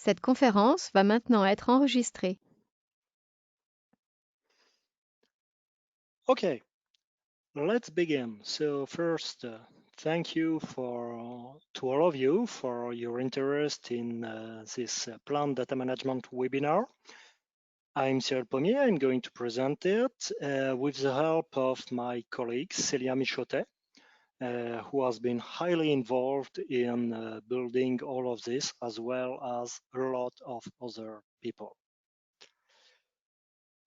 Cette conférence va maintenant être enregistrée. Okay, let's begin. So first, thank you to all of you for your interest in this Plant Data Management webinar. I'm Cyril Pommier. I'm going to present it with the help of my colleague Célia Michotet, who has been highly involved in building all of this, as well as a lot of other people.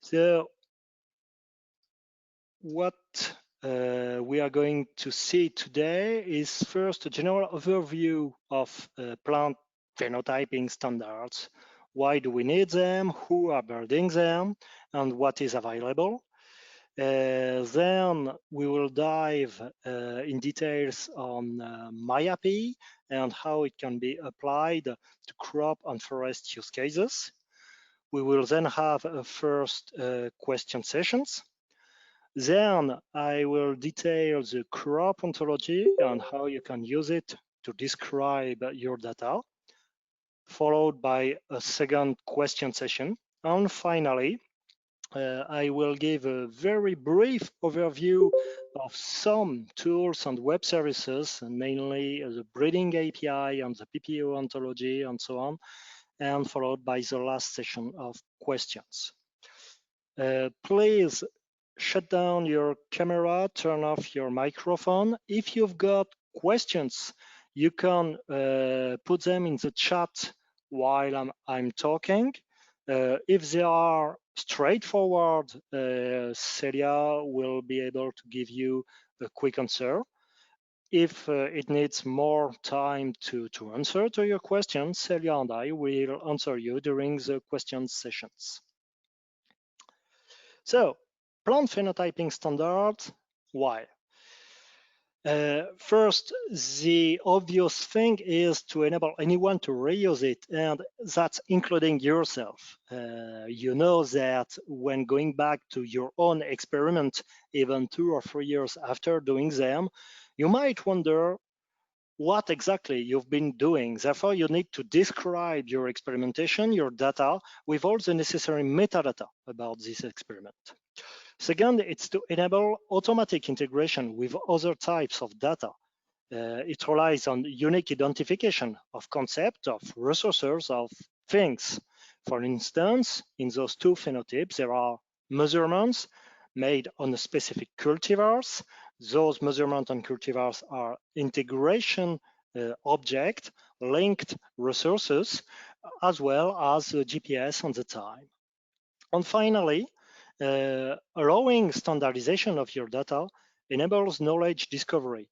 So what we are going to see today is first a general overview of plant phenotyping standards. Why do we need them? Who are building them? And what is available? Then we will dive in details on MIAPPE and how it can be applied to crop and forest use cases. We will then have a first question sessions. Then I will detail the crop ontology and how you can use it to describe your data, followed by a second question session. And finally, I will give a very brief overview of some tools and web services, and mainly the breeding API and the PPO ontology and so on, and followed by the last session of questions. Please shut down your camera, turn off your microphone. If you've got questions, you can put them in the chat while I'm talking. If they are straightforward, Celia will be able to give you a quick answer. If it needs more time to answer to your questions, Celia and I will answer you during the question sessions. So, plant phenotyping standards, why? First, the obvious thing is to enable anyone to reuse it, and that's including yourself. You know that when going back to your own experiment, even 2 or 3 years after doing them, you might wonder what exactly you've been doing. Therefore, you need to describe your experimentation, your data, with all the necessary metadata about this experiment. Second, it's to enable automatic integration with other types of data. It relies on unique identification of concept, of resources, of things. For instance, in those two phenotypes, there are measurements made on a specific cultivars. Those measurements on cultivars are integration object, linked resources, as well as GPS on the time. And finally, allowing standardization of your data enables knowledge discovery.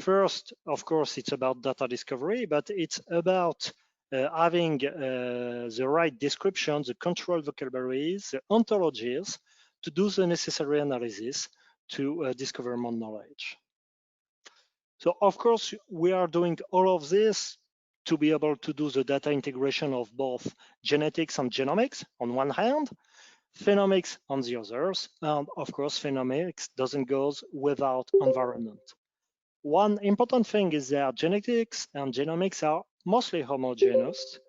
First, of course, it's about data discovery, but it's about having the right description, the control vocabularies, the ontologies to do the necessary analysis to discover more knowledge. So, of course, we are doing all of this to be able to do the data integration of both genetics and genomics on one hand, phenomics on the others, and of course, phenomics doesn't go without environment. One important thing is that genetics and genomics are mostly homogeneous.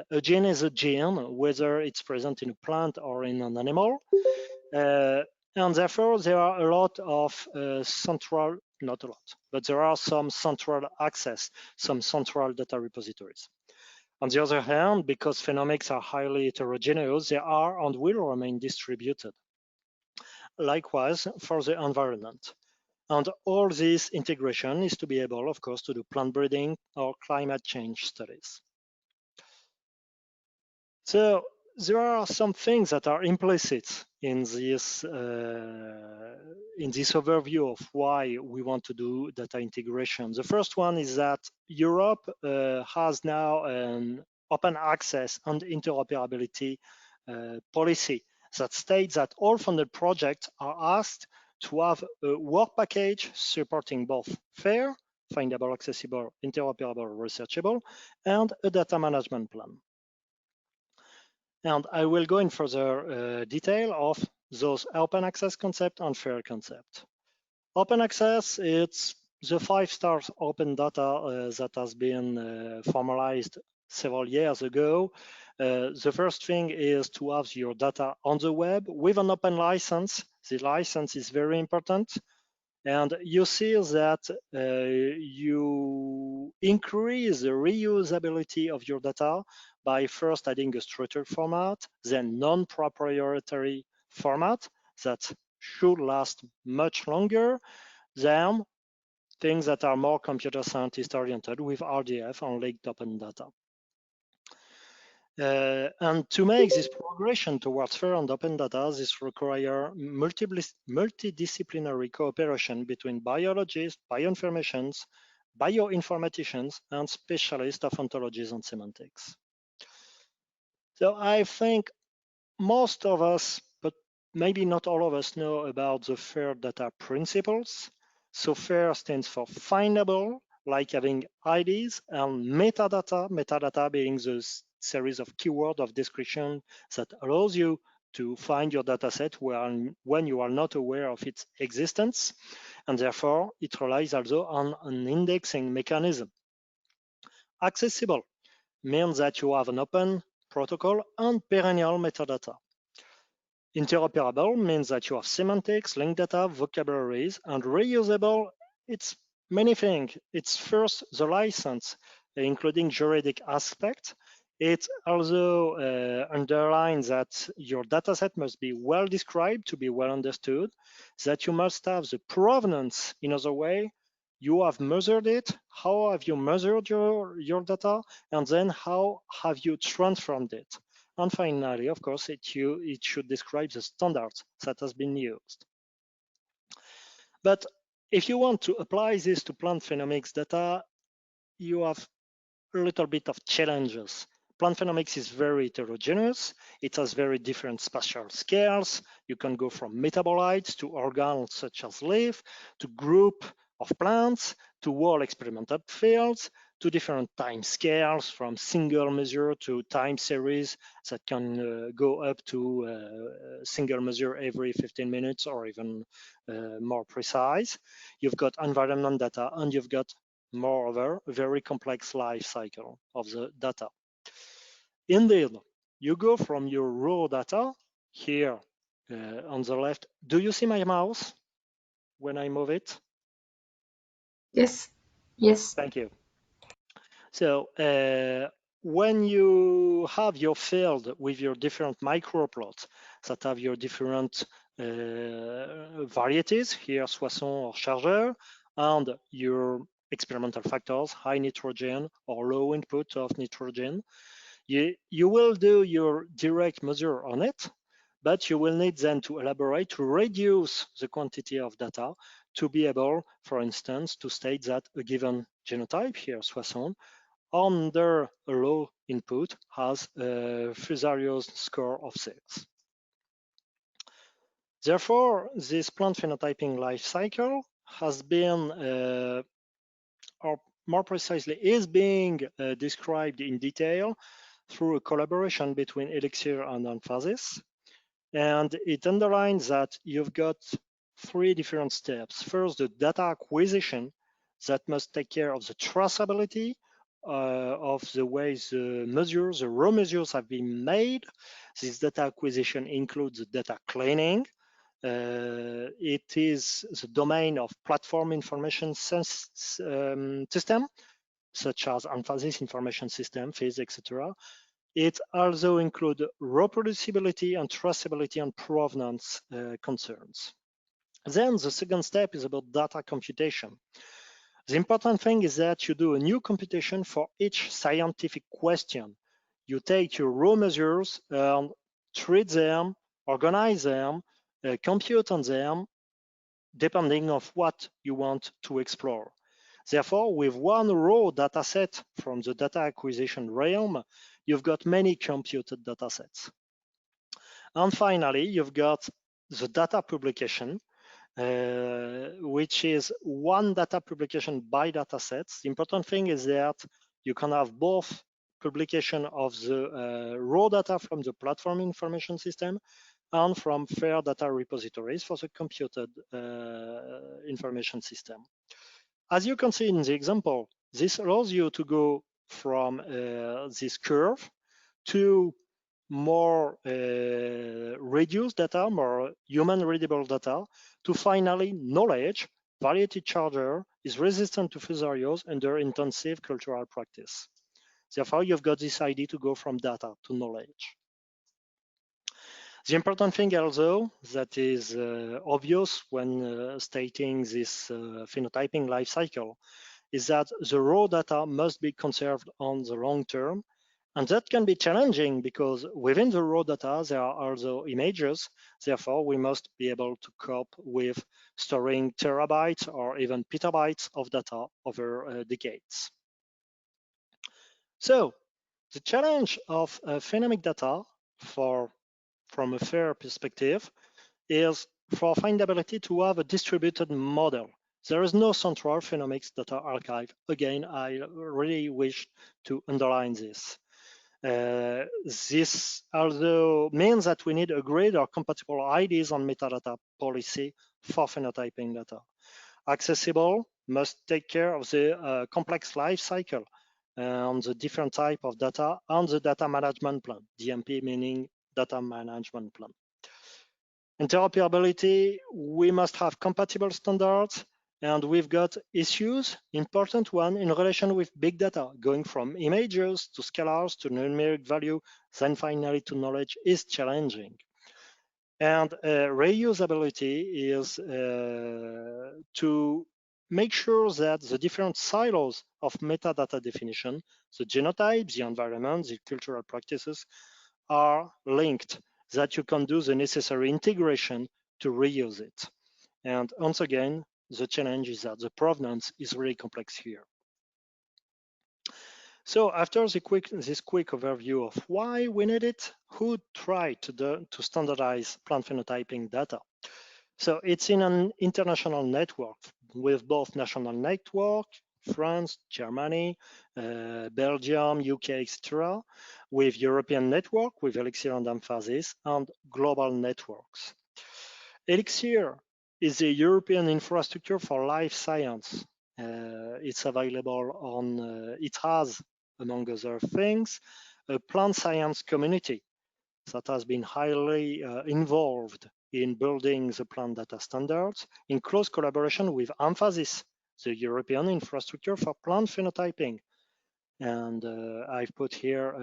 A gene is a gene, whether it's present in a plant or in an animal. And therefore, there are a lot of central, not a lot, but there are some central access, some central data repositories. On the other hand, because phenomics are highly heterogeneous, they are and will remain distributed. Likewise, for the environment. And all this integration is to be able, of course, to do plant breeding or climate change studies. So there are some things that are implicit in this overview of why we want to do data integration. The first one is that Europe has now an open access and interoperability policy that states that all funded projects are asked to have a work package supporting both FAIR, findable, accessible, interoperable, researchable, and a data management plan. And I will go in further detail of those open access concept and FAIR concept. Open access, it's the 5 stars open data that has been formalized several years ago. The first thing is to have your data on the web with an open license. The license is very important. And you see that you increase the reusability of your data by first adding a structured format, then non-proprietary format that should last much longer than things that are more computer scientist oriented with RDF and linked open data. And to make this progression towards fair and open data, this requires multidisciplinary cooperation between biologists, bioinformaticians, and specialists of ontologies and semantics. So I think most of us, but maybe not all of us, know about the FAIR data principles. So FAIR stands for findable, like having IDs, and metadata being the series of keywords of description that allows you to find your data set when you are not aware of its existence. And therefore, it relies also on an indexing mechanism. Accessible means that you have an open protocol and perennial metadata. Interoperable means that you have semantics, linked data, vocabularies, and reusable, it's many things. It's first the license, including juridic aspect. It also underlines that your dataset must be well described to be well understood, that you must have the provenance. In other way, you have measured it, how have you measured your data, and then how have you transformed it. And finally, of course, it should describe the standards that has been used. But if you want to apply this to plant phenomics data, you have a little bit of challenges. Plant phenomics is very heterogeneous. It has very different spatial scales. You can go from metabolites to organelles such as leaf, to group of plants, to whole experimental fields, to different time scales from single measure to time series that can go up to single measure every 15 minutes or even more precise. You've got environment data and you've got moreover, a very complex life cycle of the data. Indeed, you go from your raw data here on the left. Do you see my mouse when I move it? Yes. Yes. Thank you. So when you have your field with your different microplots that have your different varieties, here Soisson or Chargeur, and your experimental factors, high nitrogen or low input of nitrogen, you will do your direct measure on it, but you will need then to elaborate to reduce the quantity of data to be able, for instance, to state that a given genotype, here Soisson, under a low input has a Fusario's score of 6. Therefore, this plant phenotyping life cycle has been, or more precisely, is being described in detail through a collaboration between Elixir and Emphasis. And it underlines that you've got 3 different steps. First, the data acquisition that must take care of the traceability of the way the raw measures have been made. This data acquisition includes the data cleaning. It is the domain of platform information system, such as Emphasis information system, FIS, etc. It also includes reproducibility and traceability and provenance concerns. Then the second step is about data computation. The important thing is that you do a new computation for each scientific question. You take your raw measures, treat them, organize them, compute on them, depending on what you want to explore. Therefore, with one raw data set from the data acquisition realm, you've got many computed data sets. And finally, you've got the data publication, which is one data publication by data sets. The important thing is that you can have both publication of the raw data from the platform information system and from FAIR data repositories for the computed information system. As you can see in the example, this allows you to go from this curve to more reduced data, more human-readable data, to finally knowledge. Variety charger is resistant to further use under intensive cultural practice. Therefore, you've got this idea to go from data to knowledge. The important thing also that is obvious when stating this phenotyping life cycle is that the raw data must be conserved on the long term. And that can be challenging because within the raw data, there are also images. Therefore, we must be able to cope with storing terabytes or even petabytes of data over decades. So the challenge of phenomic data from a FAIR perspective is for findability to have a distributed model. There is no central phenomics data archive. Again, I really wish to underline this. This also means that we need agreed or compatible IDs on metadata policy for phenotyping data. Accessible must take care of the complex life cycle on the different type of data and the data management plan, DMP meaning data management plan. Interoperability, we must have compatible standards, and we've got issues, important one in relation with big data, going from images to scalars to numeric value, then finally to knowledge is challenging. And reusability is to make sure that the different silos of metadata definition, the genotype, the environment, the cultural practices, are linked, that you can do the necessary integration to reuse it. And once again, the challenge is that the provenance is really complex here. So after this quick overview of why we need it, who tried to standardize plant phenotyping data? So it's in an international network with both national network, France, Germany, Belgium, UK, etc., with European network, with Elixir and Emphasis, and global networks. Elixir is a European infrastructure for life science. It's available on, it has, among other things, a plant science community that has been highly involved in building the plant data standards in close collaboration with Emphasis, the European infrastructure for plant phenotyping. And I've put here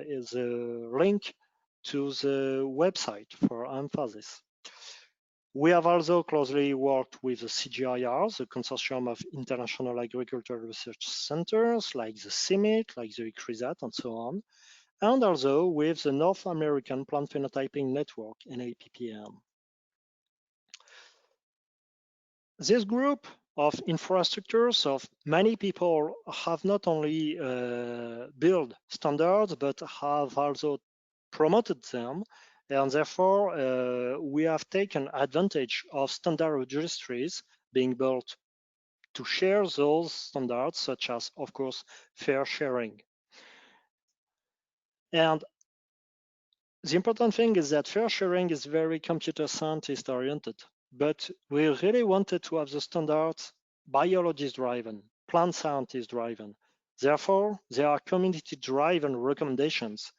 is a link to the website for Emphasis. We have also closely worked with the CGIR, the Consortium of International Agricultural Research Centers, like the CIMMYT, like the ICRISAT, and so on, and also with the North American Plant Phenotyping Network, NAPPM. This group of infrastructures of many people have not only built standards, but have also promoted them. And therefore, we have taken advantage of standard registries being built to share those standards, such as, of course, fair sharing. And the important thing is that fair sharing is very computer scientist oriented, but we really wanted to have the standards biologist driven, plant scientist driven. Therefore, there are community driven recommendations.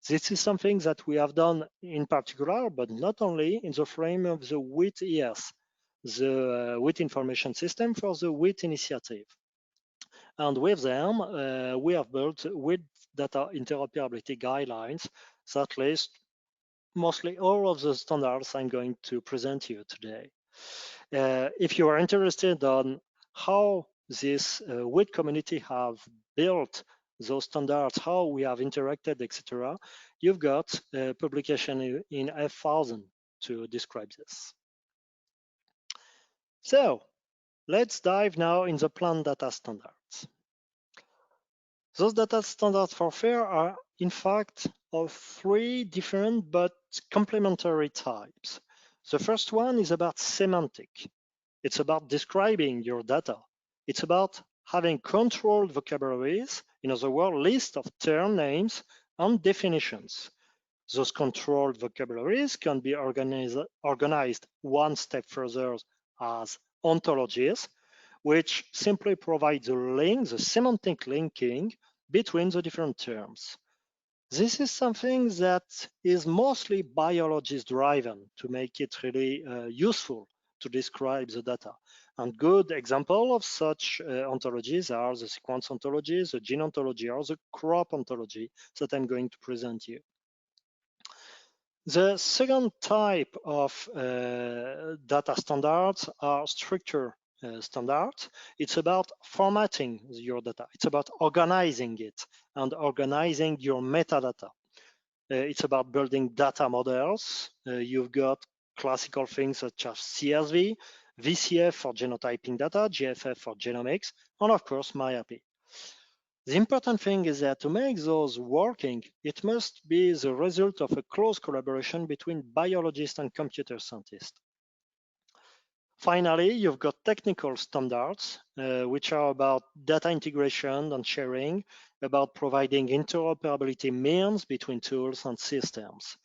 This is something that we have done in particular, but not only in the frame of the WIT ES, the WIT information system for the WIT initiative. And with them, we have built WIT data interoperability guidelines that list mostly all of the standards I'm going to present you today. If you are interested on how this WIT community have built those standards, how we have interacted, etc., you've got a publication in F1000 to describe this. So let's dive now in the plant data standards. Those data standards for FAIR are, in fact, of three different but complementary types. The first one is about semantic. It's about describing your data. It's about having controlled vocabularies, in other words, list of term names and definitions. Those controlled vocabularies can be organized one step further as ontologies, which simply provide the link, the semantic linking between the different terms. This is something that is mostly biologist-driven to make it really useful to describe the data. And good example of such ontologies are the sequence ontology, the gene ontology, or the crop ontology that I'm going to present you. The second type of data standards are structure standards. It's about formatting your data. It's about organizing it and organizing your metadata. It's about building data models. You've got classical things such as CSV, VCF for genotyping data, GFF for genomics, and of course, MIAPPE. The important thing is that to make those working, it must be the result of a close collaboration between biologists and computer scientists. Finally, you've got technical standards, which are about data integration and sharing, about providing interoperability means between tools and systems.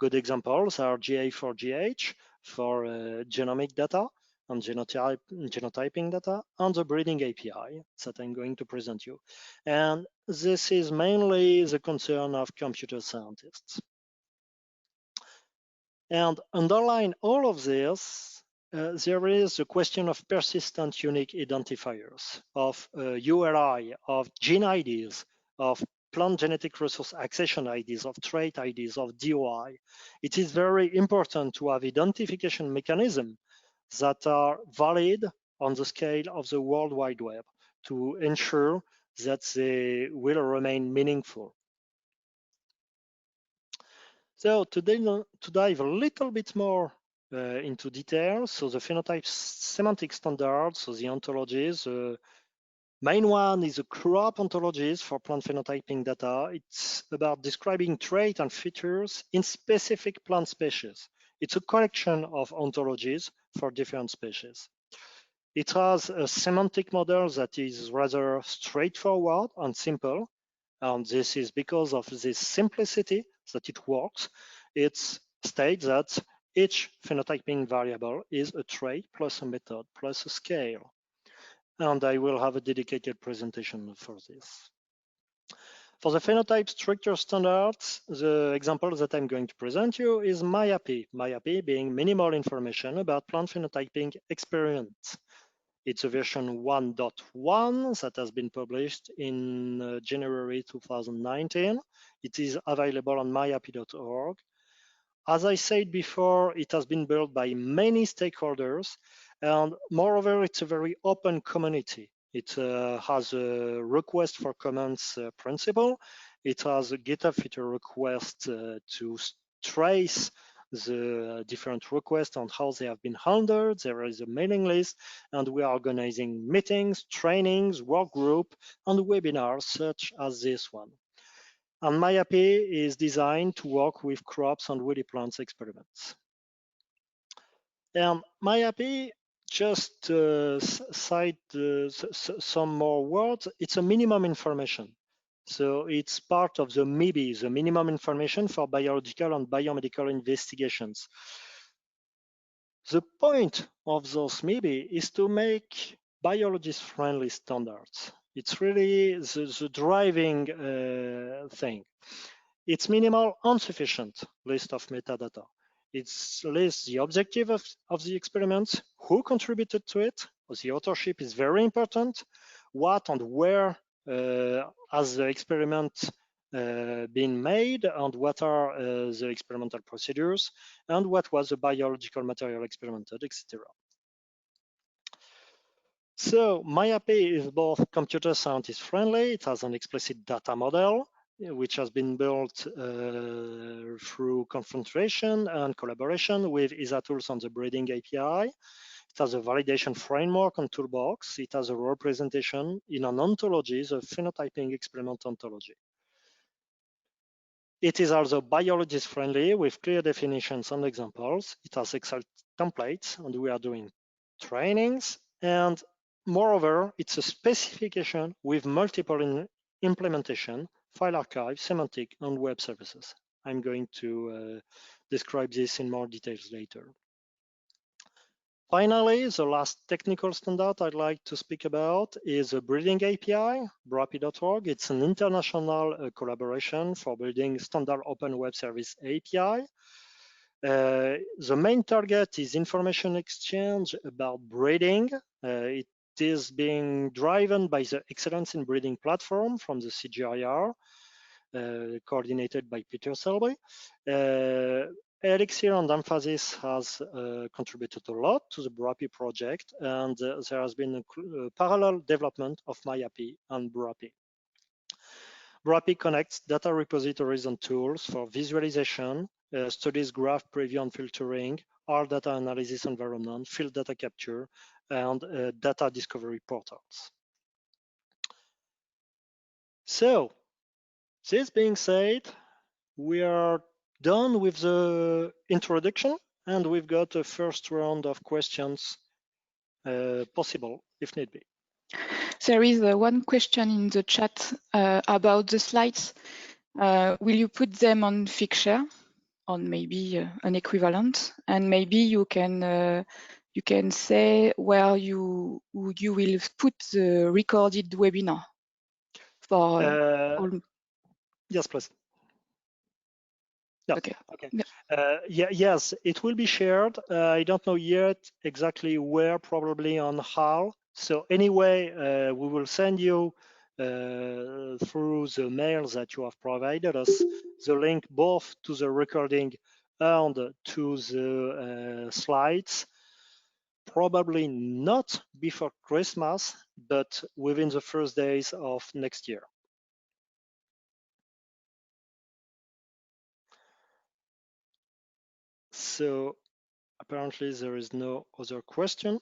Good examples are GA4GH for genomic data and genotyping data, and the breeding API that I'm going to present you. And this is mainly the concern of computer scientists. And underlying all of this, there is the question of persistent unique identifiers, of URI, of gene IDs, of plant genetic resource accession IDs, of trait IDs, of DOI. It is very important to have identification mechanisms that are valid on the scale of the World Wide Web to ensure that they will remain meaningful. So to dive a little bit more into details, so the phenotype semantic standards, so the ontologies, the main one is the crop ontologies for plant phenotyping data. It's about describing traits and features in specific plant species. It's a collection of ontologies for different species. It has a semantic model that is rather straightforward and simple. And this is because of this simplicity that it works. It states that each phenotyping variable is a trait plus a method plus a scale. And I will have a dedicated presentation for this. For the phenotype structure standards, the example that I'm going to present you is MIAPPE. MIAPPE being minimal information about plant phenotyping experiments. It's a version 1.1 that has been published in January 2019. It is available on MIAPPE.org. As I said before, it has been built by many stakeholders, and moreover, it's a very open community. It has a request for comments principle. It has a GitHub feature request to trace the different requests and how they have been handled. There is a mailing list, and we are organizing meetings, trainings, work group, and webinars such as this one. And MIAPPE is designed to work with crops and woody plants experiments. And MIAPPE, just cite some more words, it's a minimum information. So it's part of the MIBI, the minimum information for biological and biomedical investigations. The point of those MIBI is to make biologist-friendly standards. It's really the driving thing. It's minimal and sufficient list of metadata. It lists the objective of the experiment, who contributed to it. The authorship is very important. What and where has the experiment been made, and what are the experimental procedures, and what was the biological material experimented, etc. So MIAPPE is both computer scientist friendly. It has an explicit data model, which has been built through confrontation and collaboration with ISA tools on the breeding API. It has a validation framework and toolbox. It has a representation in an ontology, the phenotyping experiment ontology. It is also biologist friendly with clear definitions and examples. It has Excel templates, and we are doing trainings. And moreover, it's a specification with multiple implementation, file archive, semantic, and web services. I'm going to describe this in more details later. Finally, the last technical standard I'd like to speak about is a breeding API, MIAPPE.org. It's an international collaboration for building standard open web service API. The main target is information exchange about breeding. It is being driven by the Excellence in Breeding platform from the CGIAR, coordinated by Peter Selby. Elixir and Emphasis has contributed a lot to the MIAPPE project, and there has been a parallel development of MIAPPE and MIAPPE. MIAPPE connects data repositories and tools for visualization, studies graph preview and filtering, R data analysis environment, field data capture, and data discovery portals. So, this being said, we are done with the introduction, and we've got a first round of questions possible, if need be. There is one question in the chat about the slides. Will you put them on Figshare, on maybe an equivalent? And maybe you can say where you will put the recorded webinar for all. Yes, please. Yeah. Okay. Yeah. Yes, it will be shared. I don't know yet exactly where, probably on how. So anyway, we will send you through the mail that you have provided us the link both to the recording and to the slides. Probably not before Christmas, but within the first days of next year. So apparently there is no other question,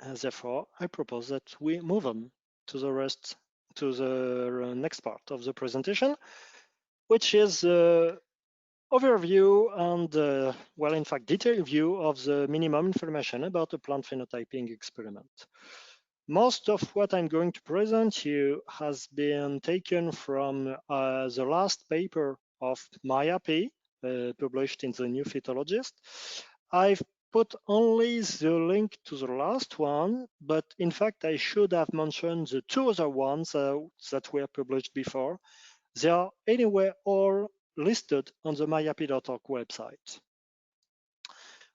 and therefore I propose that we move on to the next part of the presentation, which is overview and, well, in fact, detailed view of the minimum information about a plant phenotyping experiment. Most of what I'm going to present you has been taken from the last paper of MIAPPE, published in the New Phytologist. I've put only the link to the last one, but in fact, I should have mentioned the two other ones that were published before. They are anyway all listed on the MIAPPE.org website.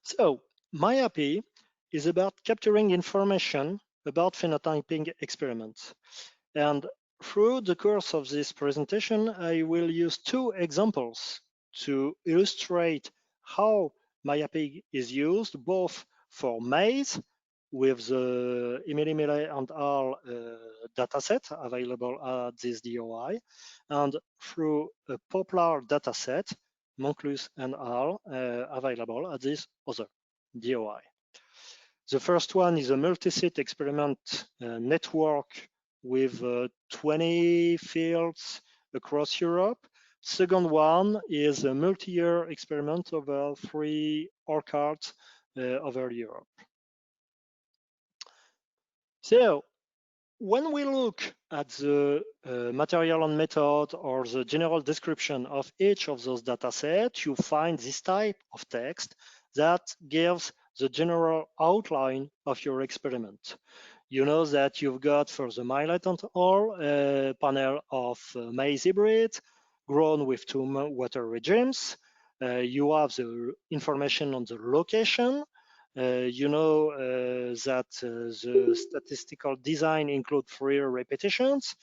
So MIAPPE is about capturing information about phenotyping experiments. And through the course of this presentation, I will use two examples to illustrate how MIAPPE is used both for maize with the Emily Millet and al. Dataset available at this DOI, and through a popular dataset, Monclus and al. Available at this other DOI. The first one is a multi-site experiment network with 20 fields across Europe. Second one is a multi-year experiment over 3 orchards over Europe. So when we look at the material and method or the general description of each of those data sets, you find this type of text that gives the general outline of your experiment. You know that you've got for the millet and all a panel of maize hybrids grown with 2 water regimes. You have the information on the location. You know that the statistical design includes 3 repetitions.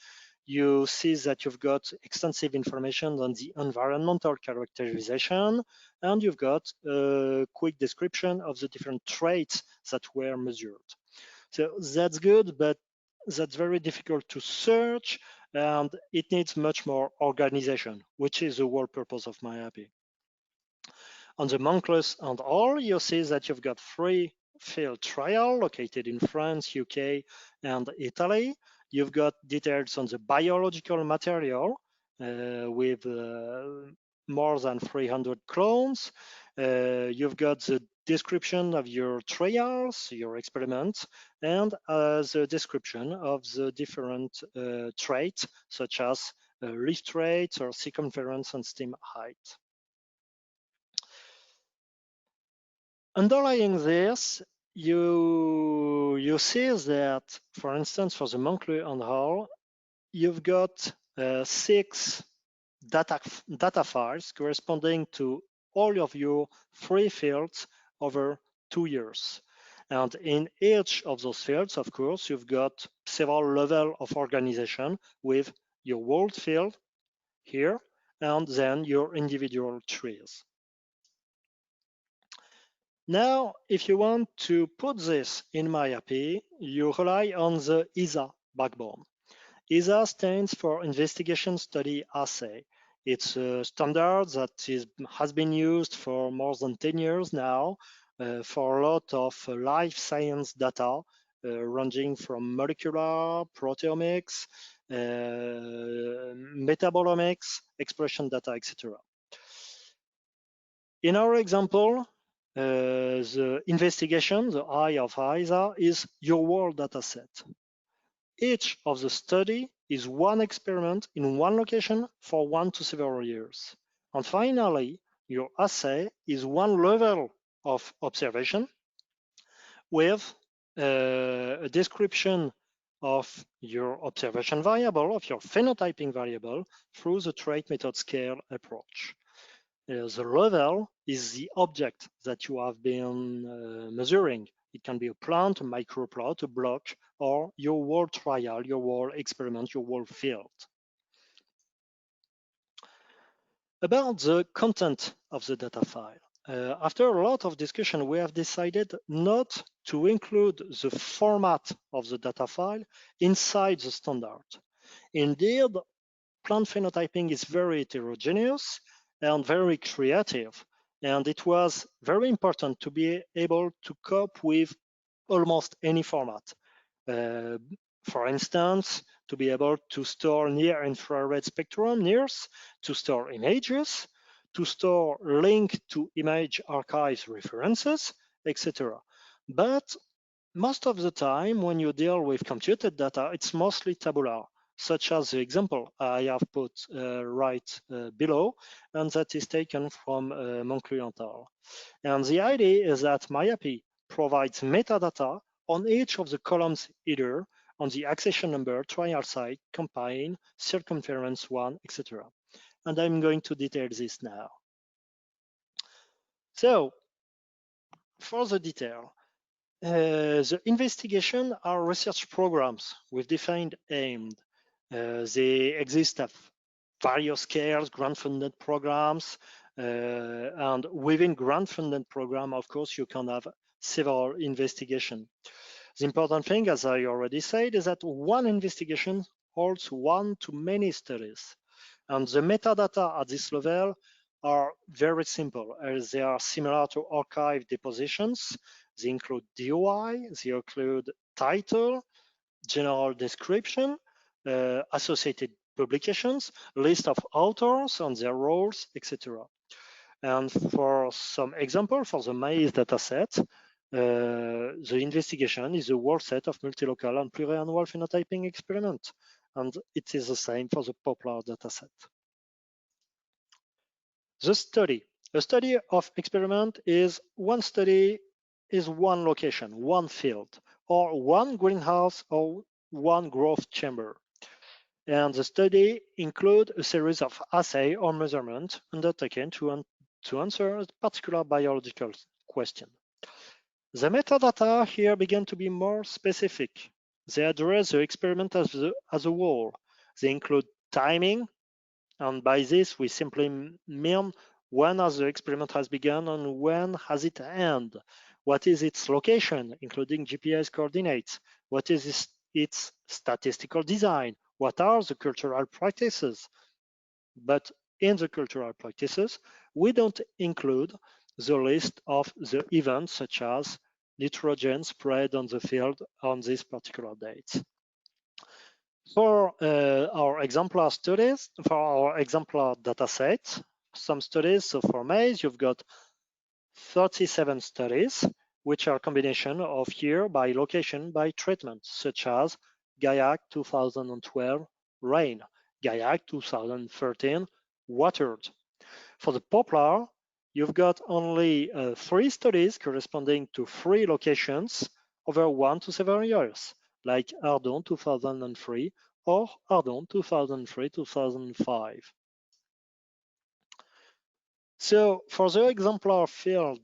You see that you've got extensive information on the environmental characterization, and you've got a quick description of the different traits that were measured. So that's good, but that's very difficult to search, and it needs much more organization, which is the whole purpose of MIAPPE. On the Monclus and all, you see that you've got 3 field trials located in France, UK, and Italy. You've got details on the biological material with more than 300 clones. You've got the description of your trials, your experiments, and the description of the different traits, such as leaf traits or circumference and stem height. Underlying this, you see that, for instance, for the monthly and whole, you've got 6 data files corresponding to all of your 3 fields over 2 years. And in each of those fields, of course, you've got several levels of organization with your world field here, and then your individual trees. Now, if you want to put this in MiAPPE, you rely on the ISA backbone. ISA stands for Investigation Study Assay. It's a standard that has been used for more than 10 years now for a lot of life science data, ranging from molecular, proteomics, metabolomics, expression data, etc. In our example, the investigation, the eye of ISA, is your world dataset. Each of the study is one experiment in one location for 1 to several years. And finally, your assay is one level of observation with a description of your observation variable, of your phenotyping variable, through the trait method scale approach. The level is the object that you have been measuring. It can be a plant, a microplot, a block, or your whole trial, your whole experiment, your whole field. About the content of the data file. After a lot of discussion, we have decided not to include the format of the data file inside the standard. Indeed, plant phenotyping is very heterogeneous and very creative, and it was very important to be able to cope with almost any format. For instance, to be able to store near-infrared spectrum, NIRS, to store images, to store link to image archives references, etc. But most of the time, when you deal with computed data, it's mostly tabular, such as the example I have put right below, and that is taken from Moncler. And the idea is that MIAPPE provides metadata on each of the columns either on the accession number, trial site, campaign, circumference 1, etc. And I'm going to detail this now. So, for the detail, the investigation are research programs with defined aim. They exist at various scales, grant-funded programs, and within grant-funded program, of course, you can have several investigations. The important thing, as I already said, is that one investigation holds one to many studies. And the metadata at this level are very simple, as they are similar to archive depositions. They include DOI, they include title, general description, associated publications, list of authors and their roles, etc. And for some example, for the maize dataset, the investigation is a whole set of multilocal and pluriannual phenotyping experiment. And it is the same for the poplar dataset. The study. A study of experiment is one study is one location, one field, or one greenhouse or one growth chamber. And the study includes a series of assay or measurement undertaken to answer a particular biological question. The metadata here begin to be more specific. They address the experiment as a whole. They include timing, and by this we simply mean when has the experiment has begun and when has it ended. What is its location, including GPS coordinates? What is its statistical design? What are the cultural practices? But in the cultural practices, we don't include the list of the events such as nitrogen spread on the field on this particular date. For our exemplar studies, for our exemplar data set, some studies, so for maize, you've got 37 studies, which are a combination of year by location by treatment, such as GAIAC 2012 rain, GAIAC 2013 watered. For the poplar, you've got only 3 studies corresponding to 3 locations over 1 to 7 years, like Ardon 2003 or Ardon 2003-2005. So for the exemplar field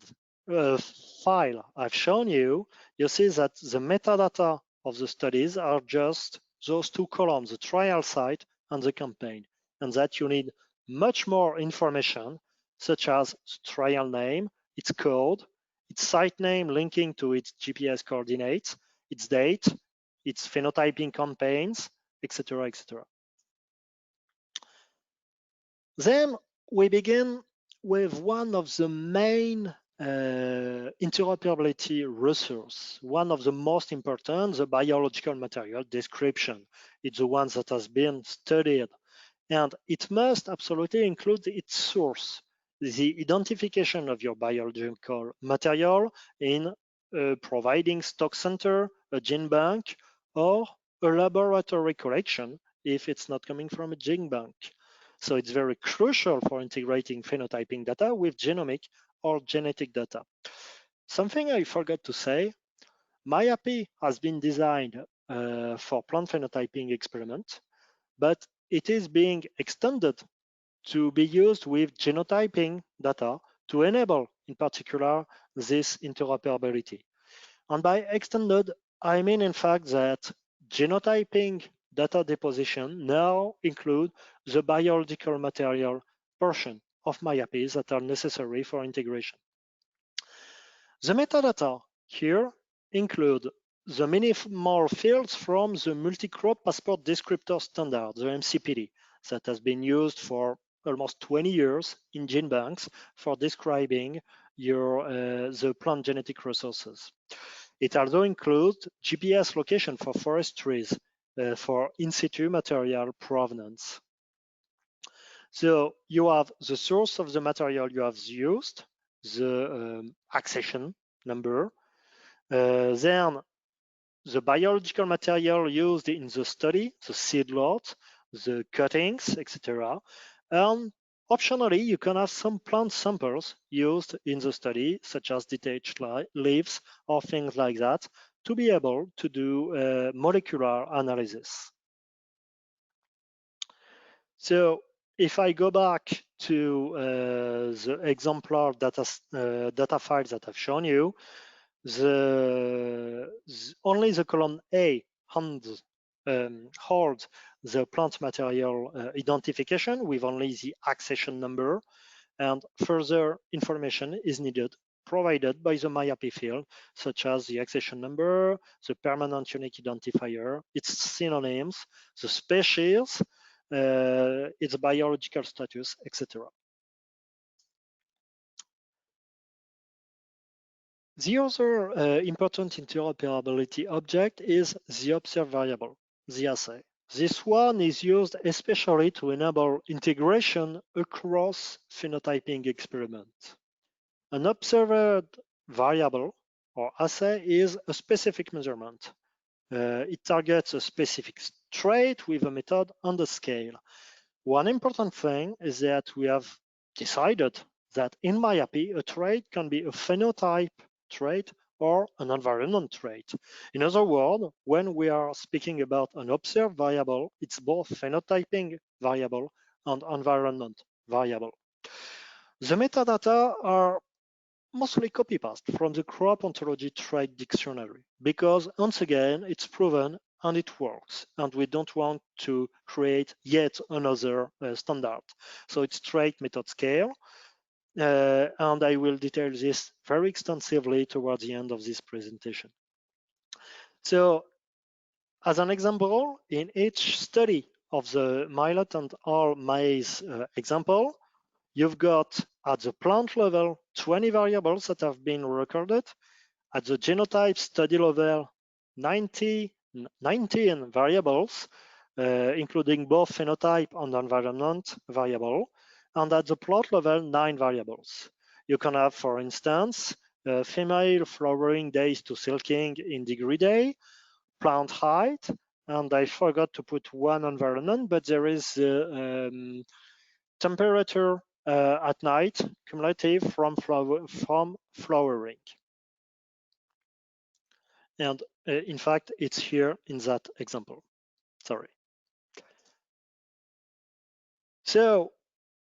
file I've shown you, you see that the metadata of the studies are just those 2 columns, the trial site and the campaign, and that you need much more information, such as the trial name, its code, its site name linking to its GPS coordinates, its date, its phenotyping campaigns, etc., etc. Then we begin with one of the main interoperability resource, one of the most important, the biological material description. It's the one that has been studied, and it must absolutely include its source, the identification of your biological material in a providing stock center, a gene bank, or a laboratory collection if it's not coming from a gene bank. So it's very crucial for integrating phenotyping data with genomic or genetic data. Something I forgot to say, MiAPPE has been designed for plant phenotyping experiment, but it is being extended to be used with genotyping data to enable, in particular, this interoperability. And by extended, I mean, in fact, that genotyping data deposition now include the biological material portion of MIAPPE that are necessary for integration. The metadata here include the minimal fields from the multi-crop passport descriptor standard, the MCPD, that has been used for almost 20 years in gene banks for describing the plant genetic resources. It also includes GPS location for forest trees for in situ material provenance. So you have the source of the material you have used, the accession number, then the biological material used in the study, the seed lot, the cuttings, etc. And optionally, you can have some plant samples used in the study, such as detached leaves or things like that, to be able to do molecular analysis. So if I go back to the exemplar data files that I've shown you, only the column A holds the plant material identification with only the accession number, and further information is needed provided by the MIAPPE field, such as the accession number, the permanent unique identifier, its synonyms, the species, its biological status, etc. The other important interoperability object is the observed variable, the assay. This one is used especially to enable integration across phenotyping experiments. An observed variable or assay is a specific measurement. It targets a specific trait with a method and a scale. One important thing is that we have decided that in MIAPPE, a trait can be a phenotype trait or an environment trait. In other words, when we are speaking about an observed variable, it's both phenotyping variable and environment variable. The metadata are mostly copy-paste from the crop ontology trait dictionary because, once again, it's proven and it works, and we don't want to create yet another standard. So it's trait method scale, and I will detail this very extensively towards the end of this presentation. So as an example, in each study of the millet and all maize example, you've got at the plant level 20 variables that have been recorded. At the genotype study level, 19 variables, including both phenotype and environment variable. And at the plot level, 9 variables. You can have, for instance, female flowering days to silking in degree day, plant height, and I forgot to put one environment, but there is temperature at night, cumulative from flowering. And in fact, it's here in that example. Sorry. So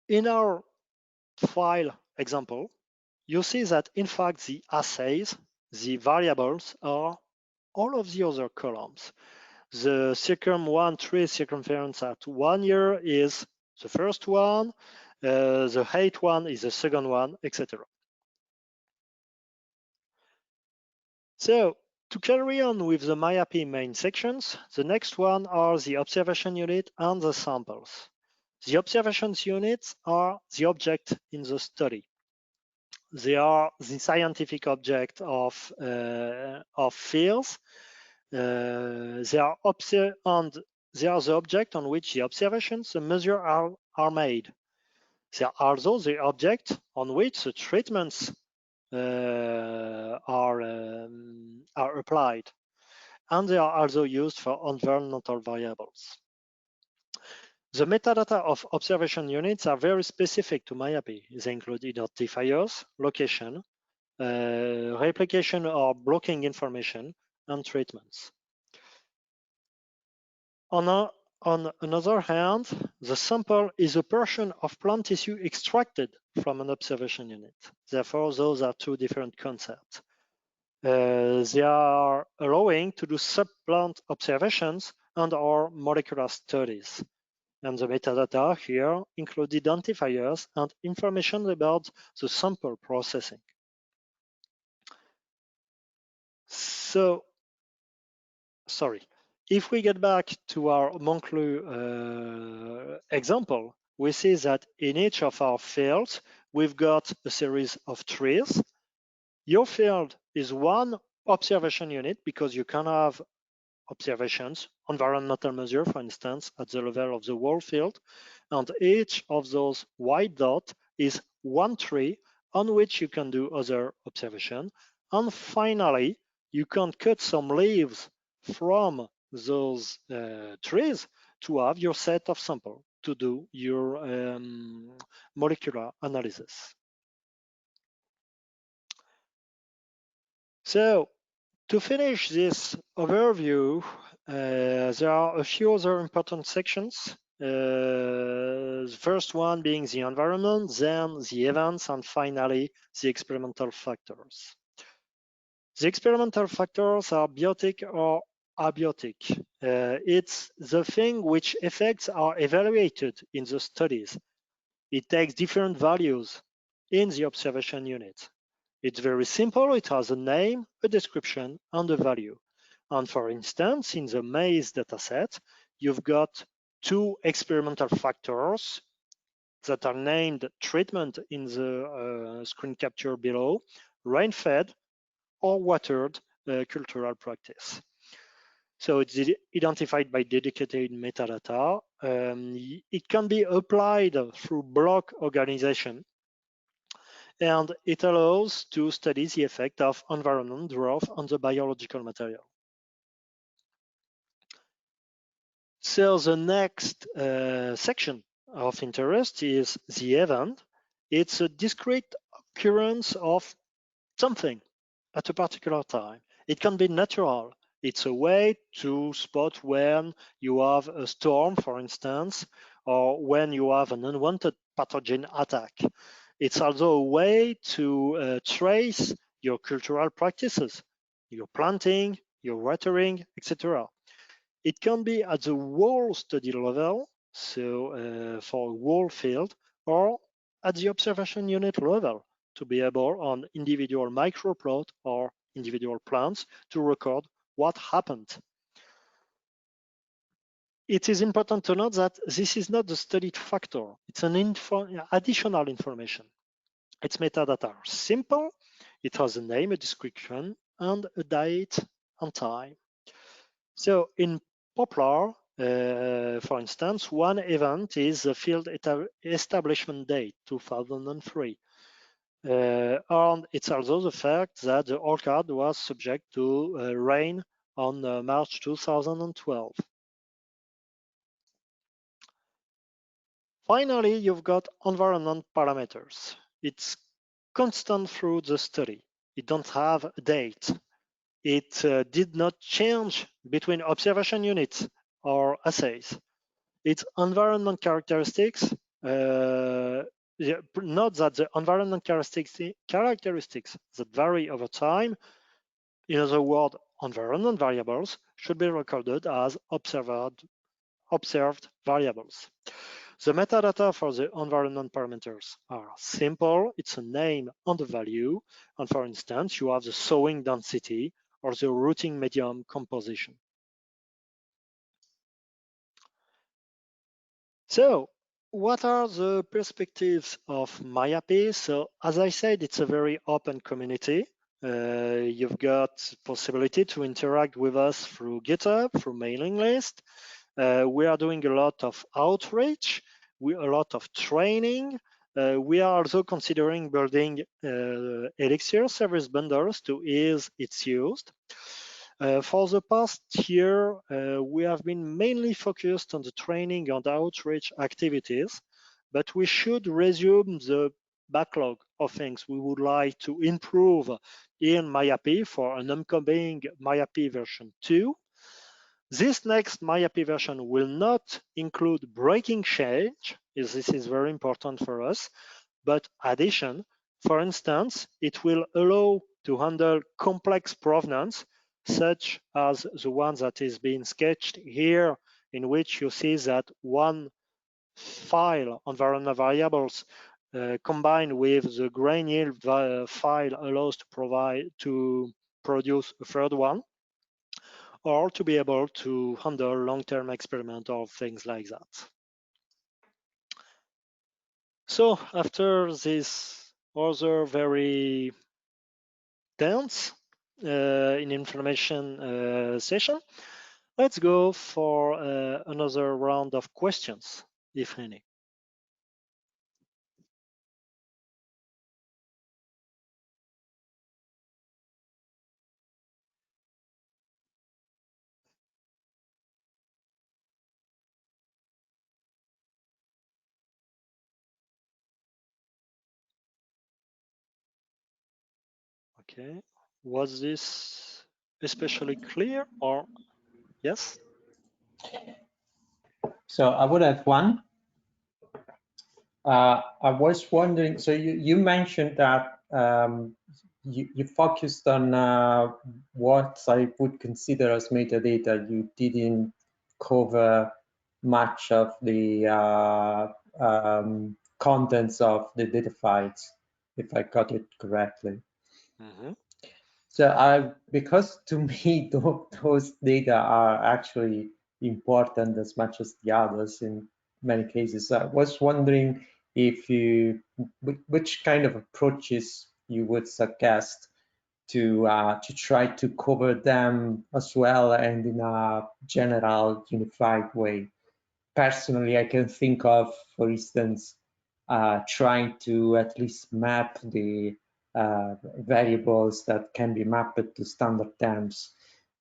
in our file example, you see that in fact the assays, the variables are all of the other columns. The circum1 tree circumference at 1 year is the first one, the height one is the second one, etc. So to carry on with the MIAPPE main sections, the next one are the observation unit and the samples. The observations units are the object in the study. They are the scientific object of fields. They are the object on which the observations, the measures are made. They are also the object on which the treatments are applied, and they are also used for environmental variables. The metadata of observation units are very specific to MIAPPE. They include identifiers, location, replication or blocking information, and treatments. On another hand, the sample is a portion of plant tissue extracted from an observation unit. Therefore, those are two different concepts. They are allowing to do subplant observations and/or molecular studies. And the metadata here include identifiers and information about the sample processing. So, sorry. If we get back to our Monclus example, we see that in each of our fields, we've got a series of trees. Your field is one observation unit because you can have observations, environmental measure, for instance, at the level of the whole field. And each of those white dots is one tree on which you can do other observation. And finally, you can cut some leaves from those trees to have your set of sample to do your molecular analysis. So to finish this overview, there are a few other important sections. The first one being the environment, then the events, and finally the experimental factors. The experimental factors are biotic or abiotic. It's the thing which effects are evaluated in the studies. It takes different values in the observation unit. It's very simple. It has a name, a description, and a value. And for instance, in the maize dataset, you've got two experimental factors that are named treatment in the screen capture below, rain-fed or watered cultural practice. So it's identified by dedicated metadata. It can be applied through block organization, and it allows to study the effect of environment growth on the biological material. So the next section of interest is the event. It's a discrete occurrence of something at a particular time. It can be natural. It's a way to spot when you have a storm, for instance, or when you have an unwanted pathogen attack. It's also a way to trace your cultural practices, your planting, your watering, etc. It can be at the whole study level, so for a whole field, or at the observation unit level, to be able on individual microplot or individual plants to record what happened. It is important to note that this is not the studied factor. It's an additional information. Its metadata are simple. It has a name, a description, and a date and time. So in Poplar, for instance, one event is the field establishment date, 2003. And it's also the fact that the orchard was subject to rain on March 2012. Finally, you've got environment parameters. It's constant through the study. It don't have a date. It did not change between observation units or assays. Its environment characteristics, note that the environment characteristics that vary over time, in other words, environment variables, should be recorded as observed variables. The metadata for the environment parameters are simple. It's a name and a value. And for instance, you have the sowing density or the rooting medium composition. So what are the perspectives of MIAPPE? So as I said, it's a very open community. You've got possibility to interact with us through GitHub, through mailing list. We are doing a lot of outreach, a lot of training. We are also considering building Elixir service bundles to ease its use. For the past year, we have been mainly focused on the training and outreach activities, but we should resume the backlog of things we would like to improve in MIAPPE for an upcoming MIAPPE version 2. This next MIAPPE version will not include breaking change, as this is very important for us, but addition. For instance, it will allow to handle complex provenance, such as the one that is being sketched here, in which you see that one file environmental variables combined with the grain yield file allows to produce a third one, or to be able to handle long-term experiment or things like that. So after this other very dense in information session, let's go for another round of questions, if any. Okay, was this especially clear or yes? So I would have one. I was wondering, so you mentioned that you focused on what I would consider as metadata. You didn't cover much of the contents of the data files, if I got it correctly. Mm-hmm. So because to me, those data are actually important as much as the others in many cases. I was wondering if which kind of approaches you would suggest to try to cover them as well and in a general unified way. Personally, I can think of, for instance, trying to at least map the variables that can be mapped to standard terms,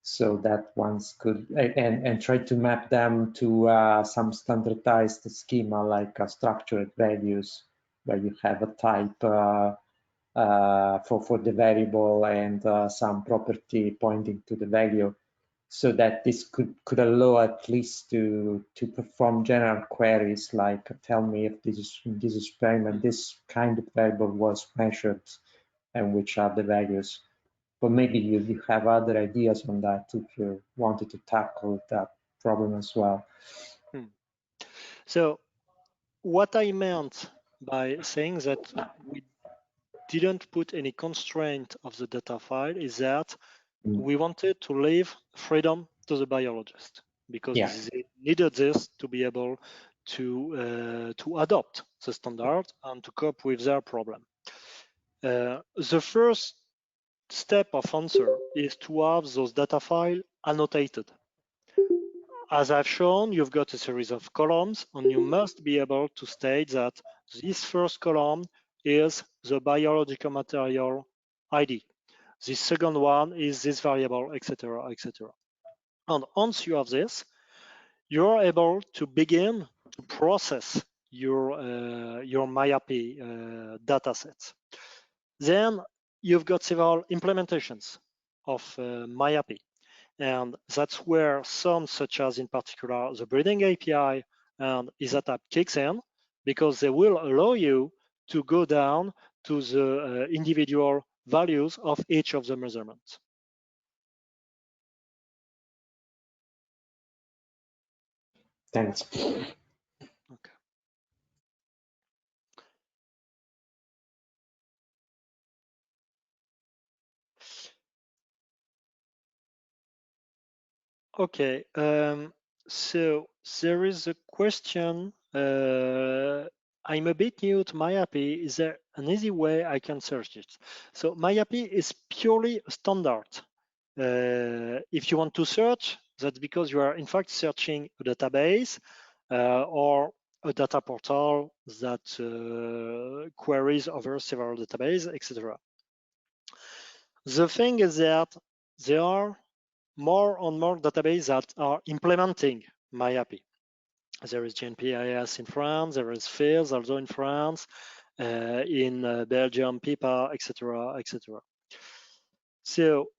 so that ones could and try to map them to some standardized schema like structured values, where you have a type for the variable and some property pointing to the value, so that this could allow at least to perform general queries like, tell me if this experiment this kind of variable was measured and which are the values. But maybe you have other ideas on that if you wanted to tackle that problem as well. So what I meant by saying that we didn't put any constraint of the data file is that we wanted to leave freedom to the biologist, because they needed this to be able to adopt the standard and to cope with their problem. The first step of answer is to have those data files annotated. As I've shown, you've got a series of columns, and you must be able to state that this first column is the biological material ID. The second one is this variable, etc., etc. And once you have this, you're able to begin to process your MIAPPE data sets. Then you've got several implementations of MIAPPE, and that's where some, such as in particular the breeding API and ISATAP kicks in, because they will allow you to go down to the individual values of each of the measurements. Thanks. Okay. Okay, so there is a question. I'm a bit new to MIAPPE. Is there an easy way I can search it? So MIAPPE is purely a standard. If you want to search, that's because you are in fact searching a database or a data portal that queries over several databases, etc. The thing is that there are more and more databases that are implementing MIAPPE. There is GNPIS in France, there is FIRS also in France, in Belgium, PIPA, etc., etc. So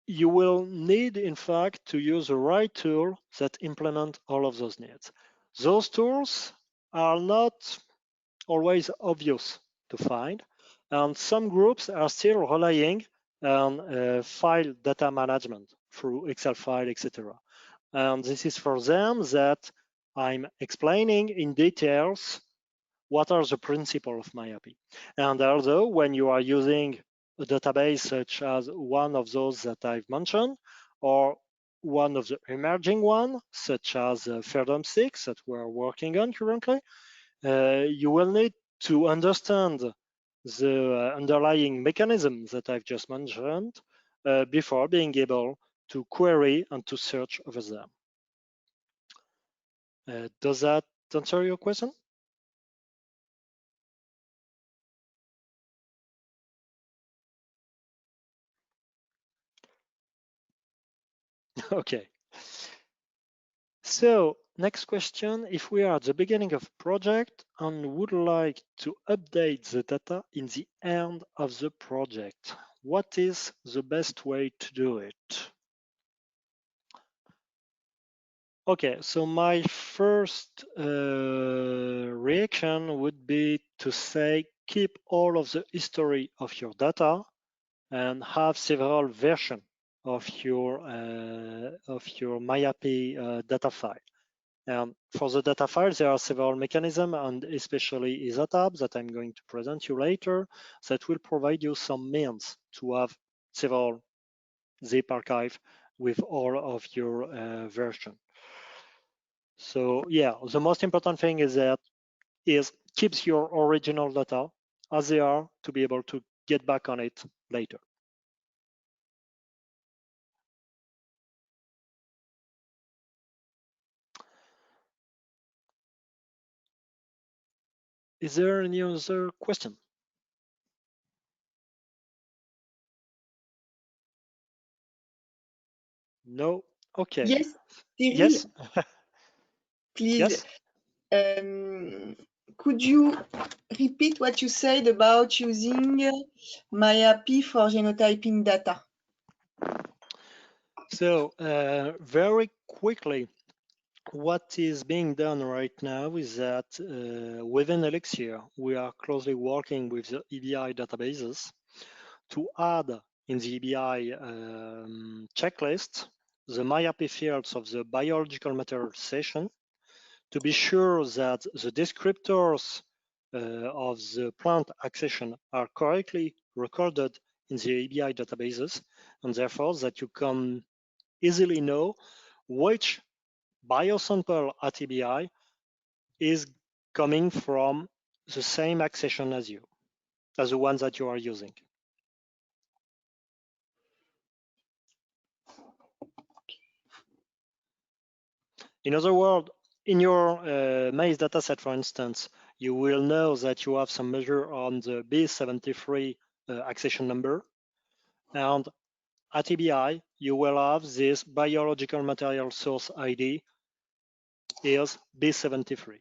you will need, in fact, to use the right tool that implement all of those needs. Those tools are not always obvious to find, and some groups are still relying on file data management through Excel file, etc. And this is for them that I'm explaining in details what are the principles of MIAPPE. And although when you are using a database such as one of those that I've mentioned, or one of the emerging ones, such as FERDOM6 that we're working on currently, you will need to understand the underlying mechanisms that I've just mentioned before being able to query and to search over them. Does that answer your question? Okay. So next question, if we are at the beginning of a project and would like to update the data in the end of the project, what is the best way to do it? Okay, so my first reaction would be to say keep all of the history of your data and have several versions of your MIAPPE data file. For the data files, there are several mechanisms, and especially ISATAP that I'm going to present you later, that will provide you some means to have several zip archive with all of your version. So yeah, the most important thing is that keeps your original data as they are to be able to get back on it later. Is there any other question? No? Okay. Yes, Cyril, Yes? please. Yes? Could you repeat what you said about using MIAPPE for genotyping data? So very quickly, what is being done right now is that within Elixir, we are closely working with the EBI databases to add in the EBI checklist the MIAPPE fields of the biological material session to be sure that the descriptors of the plant accession are correctly recorded in the EBI databases, and therefore that you can easily know which biosample at EBI is coming from the same accession as you, as the one that you are using. In other words, in your maize dataset, for instance, you will know that you have some measure on the B73 accession number, and at EBI, you will have this biological material source ID is B73.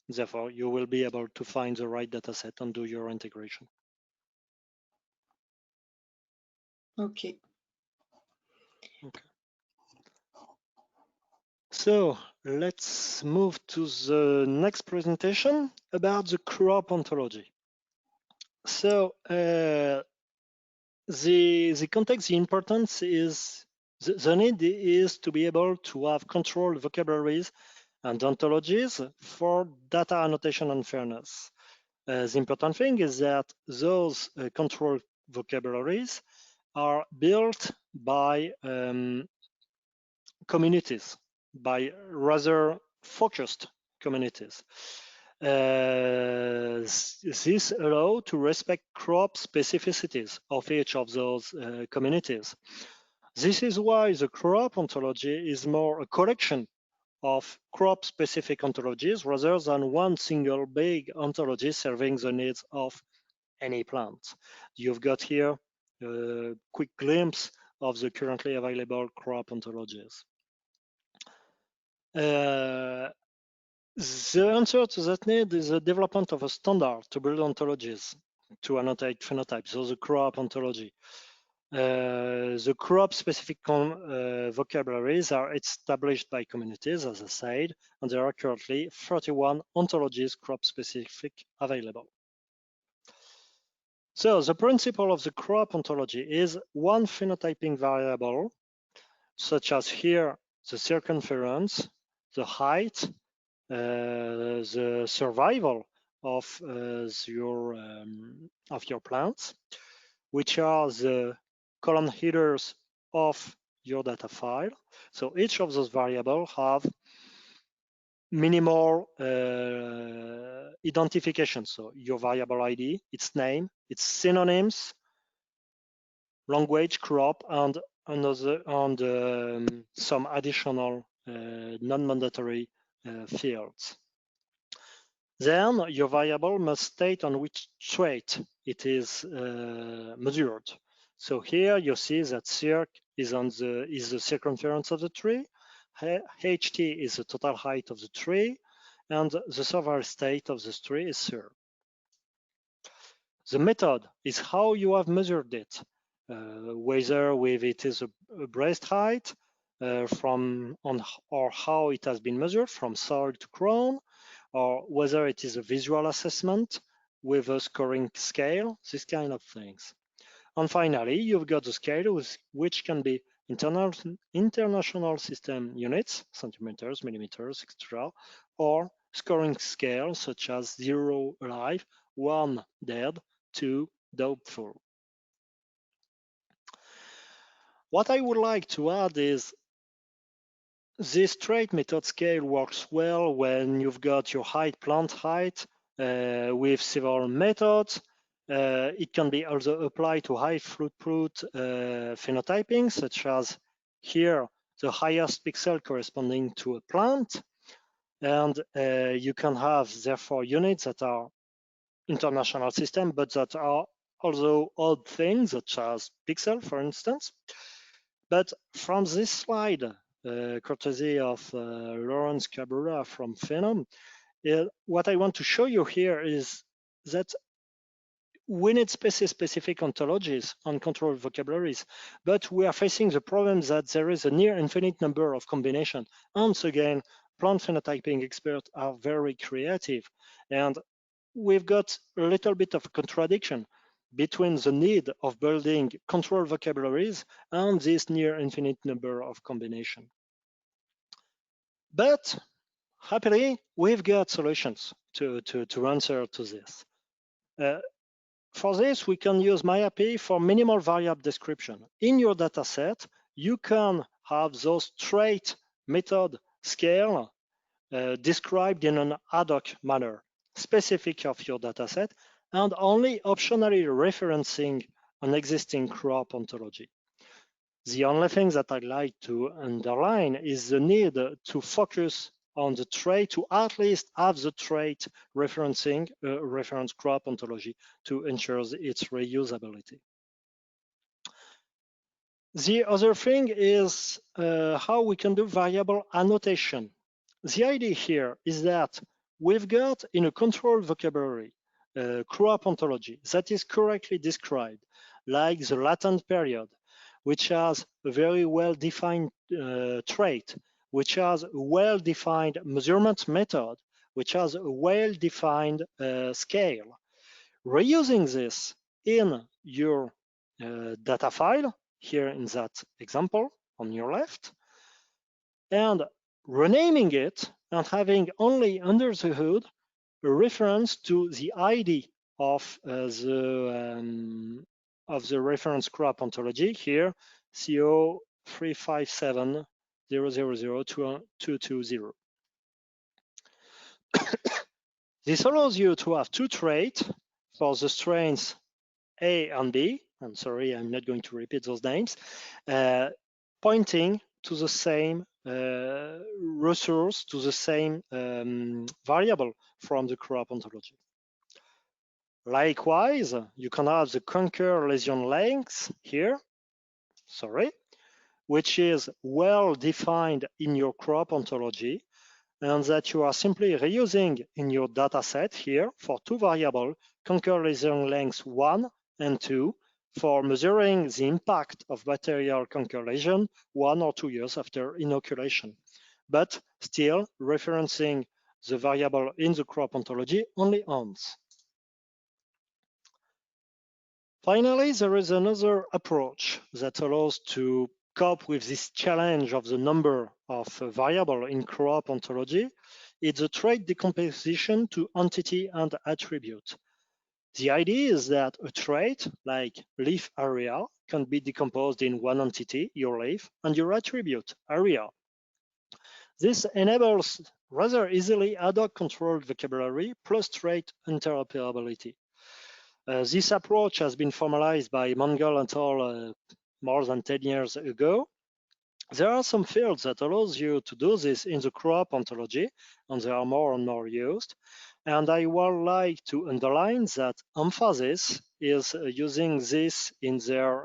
Therefore, you will be able to find the right dataset and do your integration. Okay. So let's move to the next presentation about the crop ontology. So the context, the importance is the need is to be able to have controlled vocabularies and ontologies for data annotation and fairness. The important thing is that those controlled vocabularies are built by communities, by rather focused communities. This allows to respect crop specificities of each of those communities. This is why the crop ontology is more a collection of crop-specific ontologies rather than one single big ontology serving the needs of any plant. You've got here a quick glimpse of the currently available crop ontologies. The answer to that need is the development of a standard to build ontologies to annotate phenotypes, so the crop ontology. The crop-specific vocabularies are established by communities, as I said, and there are currently 31 ontologies crop-specific available. So the principle of the crop ontology is one phenotyping variable, such as here the circumference, the height, the survival of your plants, which are the column headers of your data file. So each of those variables have minimal identification. So your variable ID, its name, its synonyms, language, crop, and some additional non-mandatory fields. Then your variable must state on which trait it is measured. So here you see that circ is the circumference of the tree, HT is the total height of the tree, and the survival state of the tree is SIR. The method is how you have measured it, whether with it is a breast height or how it has been measured from soil to crown, or whether it is a visual assessment with a scoring scale, this kind of things. And finally, you've got the scale, which can be international system units, centimeters, millimeters, etc., or scoring scales such as 0 alive, 1 dead, 2 doubtful. What I would like to add is this trait method scale works well when you've got your height, plant height, with several methods. It can be also applied to high throughput phenotyping, such as here, the highest pixel corresponding to a plant. And you can have, therefore, units that are international system, but that are also odd things, such as pixel, for instance. But from this slide, courtesy of Lawrence Cabrera from Phenom, what I want to show you here is that we need specific ontologies and controlled vocabularies, but we are facing the problem that there is a near infinite number of combinations. Once again, plant phenotyping experts are very creative, and we've got a little bit of contradiction between the need of building controlled vocabularies and this near infinite number of combinations. But happily, we've got solutions to answer to this. For this, we can use MiAPPE for minimal variable description. In your data set, you can have those trait method scale described in an ad hoc manner, specific of your dataset, and only optionally referencing an existing crop ontology. The only thing that I'd like to underline is the need to focus on the trait, to at least have the trait referencing reference crop ontology to ensure its reusability. The other thing is how we can do variable annotation the idea here is that we've got in a controlled vocabulary crop ontology that is correctly described, like the latent period, which has a very well-defined trait, which has a well-defined measurement method, which has a well-defined scale. Reusing this in your data file, here in that example on your left, and renaming it and having only under the hood a reference to the ID of the reference crop ontology here, CO357000220. This allows you to have two traits for the strains A and B. I'm sorry, I'm not going to repeat those names, pointing to the same resource, to the same variable from the crop ontology. Likewise, you can have the conquer lesion length here, which is well defined in your crop ontology, and that you are simply reusing in your data set here for two variables, conquer lesion length 1 and 2, for measuring the impact of bacterial conquer lesion 1 or 2 years after inoculation, but still referencing the variable in the crop ontology only once. Finally, there is another approach that allows to cope with this challenge of the number of variables in crop ontology. It's a trait decomposition to entity and attribute. The idea is that a trait like leaf area can be decomposed in one entity, your leaf, and your attribute, area. This enables rather easily ad hoc controlled vocabulary plus trait interoperability. This approach has been formalized by Mongol et al. More than 10 years ago. There are some fields that allows you to do this in the crop ontology, and they are more and more used. And I would like to underline that Emphasis is using this in their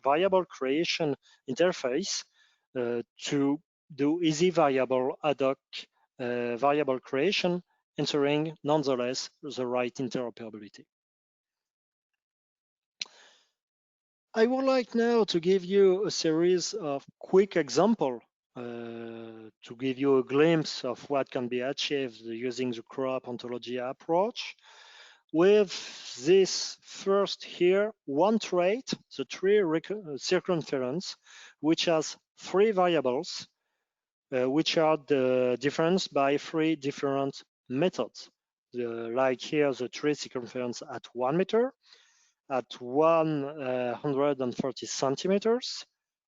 variable creation interface to do easy variable ad hoc variable creation, ensuring nonetheless the right interoperability. I would like now to give you a series of quick examples to give you a glimpse of what can be achieved using the crop ontology approach. With this first here, one trait, the tree circumference, which has 3 variables, which are the difference by 3 different methods. Like here, the tree circumference at 1 meter, at 140 centimeters,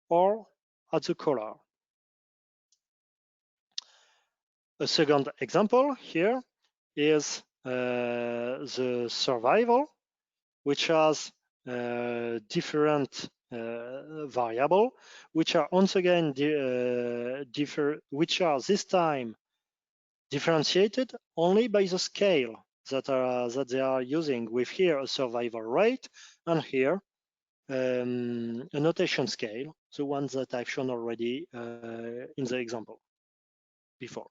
or at the collar. A second example here is the survival, which has different variable, which are once again which are this time differentiated only by the scale that they are using, with here a survival rate and here a notation scale, the ones that I've shown already in the example before.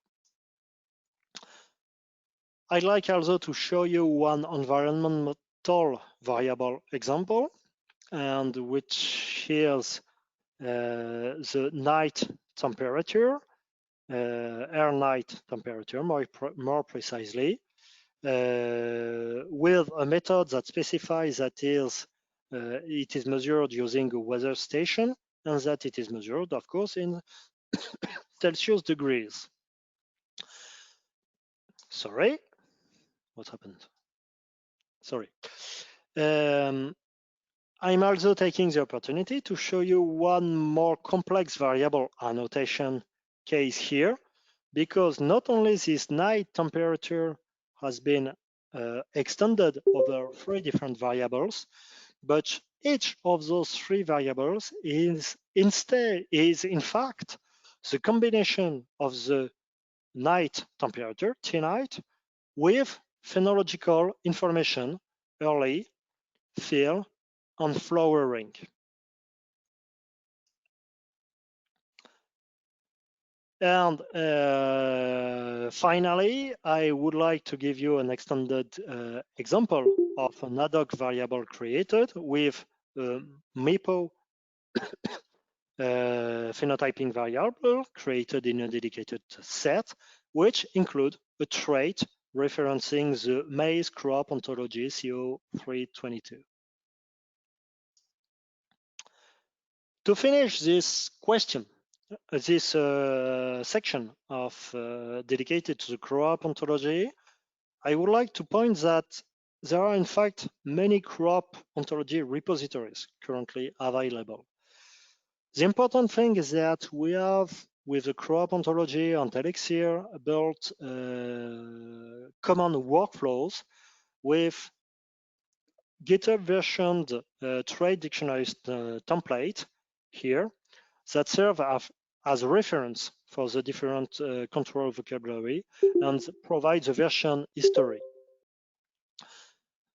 I'd like also to show you one environmental variable example, and which is the night temperature, air night temperature more precisely, with a method that specifies that it is measured using a weather station, and that it is measured, of course, in Celsius degrees. Sorry, what happened? Sorry. I'm also taking the opportunity to show you one more complex variable annotation case here, because not only this night temperature has been extended over 3 different variables, but each of those 3 variables is in fact the combination of the night temperature, T-night, with phenological information, early, fill, and flowering. And finally, I would like to give you an extended example of an ad hoc variable created with MIAPPE phenotyping variable created in a dedicated set, which include a trait referencing the maize crop ontology CO322. To finish this question, this section of dedicated to the crop ontology, I would like to point that there are in fact many crop ontology repositories currently available. The important thing is that we have, with the crop ontology and Elixir, built common workflows with GitHub versioned trait dictionary template here that serve as a reference for the different control vocabulary and provides a version history.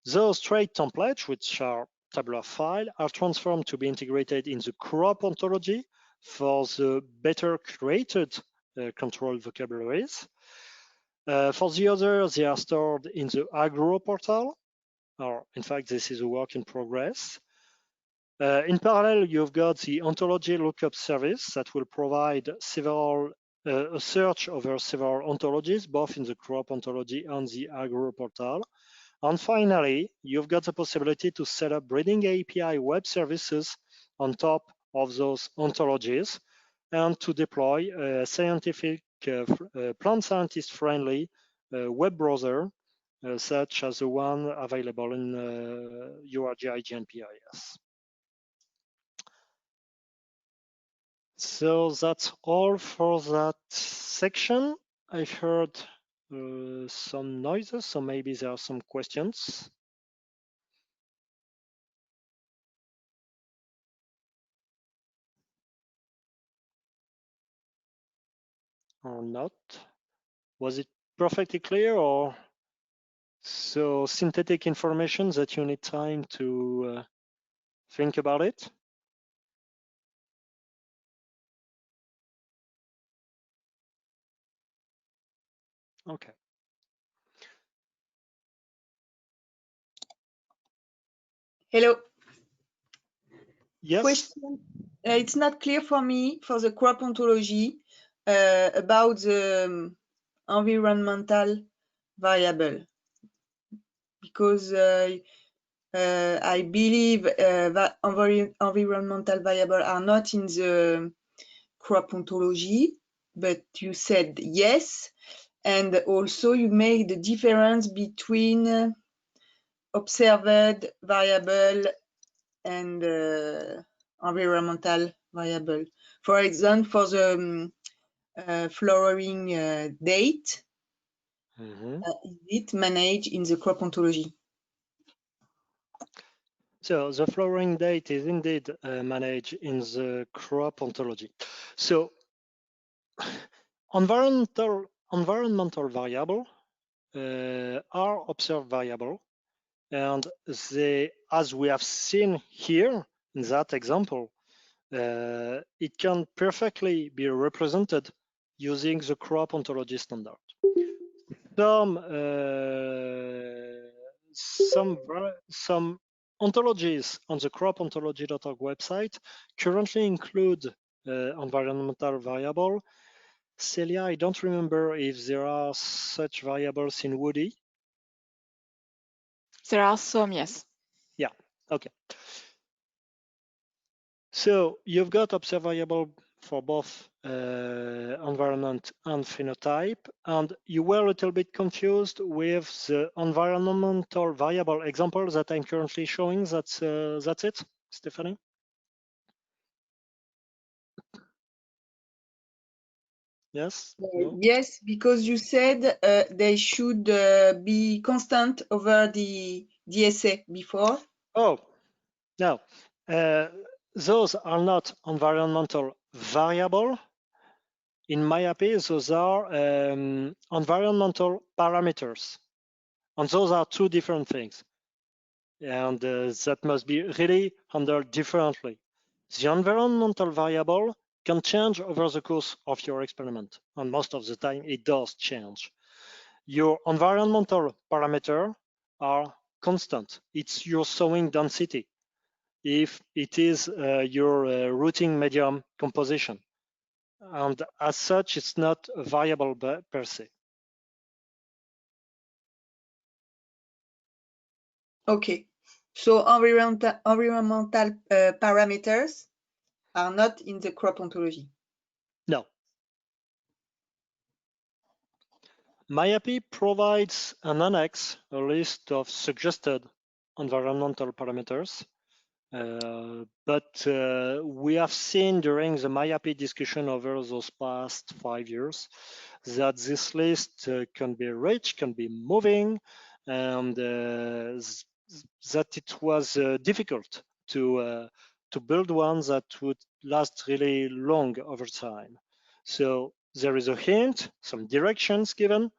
Those trait templates, which are tabular files, are transformed to be integrated in the crop ontology for the better created control vocabularies. For the others, they are stored in the Agro portal, or in fact, this is a work in progress. In parallel, you've got the ontology lookup service that will provide a search over several ontologies, both in the crop ontology and the Agro portal. And finally, you've got the possibility to set up breeding API web services on top of those ontologies and to deploy a scientific, plant scientist-friendly web browser, such as the one available in URGI GNPIS. So that's all for that section. I heard some noises, so maybe there are some questions. Or not. Was it perfectly clear, or so synthetic information that you need time to think about it? Okay. Hello. Yes. Question. It's not clear for me for the crop ontology about the environmental variable, because I believe that environmental variables are not in the crop ontology, but you said yes. And also you made the difference between observed variable and environmental variable. For example, for the flowering date, is it managed in the crop ontology? So the flowering date is indeed managed in the crop ontology. So environmental variable are observed variable, and they, as we have seen here in that example, it can perfectly be represented using the crop ontology standard. Some ontologies on the cropontology.org website currently include environmental variable. Celia, I don't remember if there are such variables in Woody. There are some, yes. Yeah, okay. So you've got observed variable for both environment and phenotype, and you were a little bit confused with the environmental variable example that I'm currently showing. That's it, Stephanie? Yes? No? Yes, because you said they should be constant over the DSA before. Oh, no. Those are not environmental variable. In MIAPPE, those are environmental parameters. And those are two different things. And that must be really handled differently. The environmental variable can change over the course of your experiment, and most of the time it does change. Your environmental parameters are constant. It's your sowing density, if it is your rooting medium composition. And as such, it's not a variable per se. Okay, so environmental parameters are not in the crop ontology. No. MiAPPE provides an annex, a list of suggested environmental parameters. But we have seen during the MIAPPE discussion over those past 5 years that this list can be rich, can be moving, and that it was difficult to build one that would last really long over time. So there is a hint, some directions given,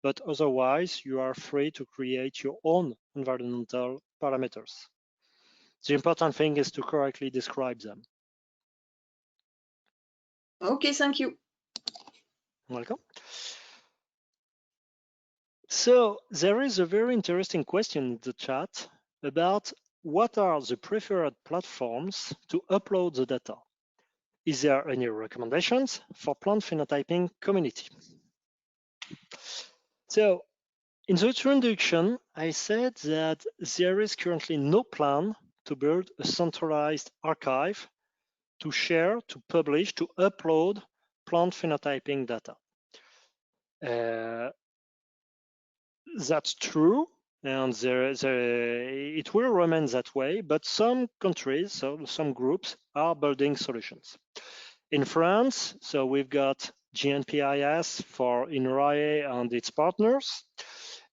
but otherwise you are free to create your own environmental parameters. The important thing is to correctly describe them. Okay, thank you. Welcome. So there is a very interesting question in the chat about what are the preferred platforms to upload the data. Is there any recommendations for plant phenotyping community? So in the introduction, I said that there is currently no plan to build a centralized archive to share, to publish, to upload plant phenotyping data. That's true, and it will remain that way, but some countries, so some groups are building solutions. In France, so we've got GNPIS for INRAE and its partners.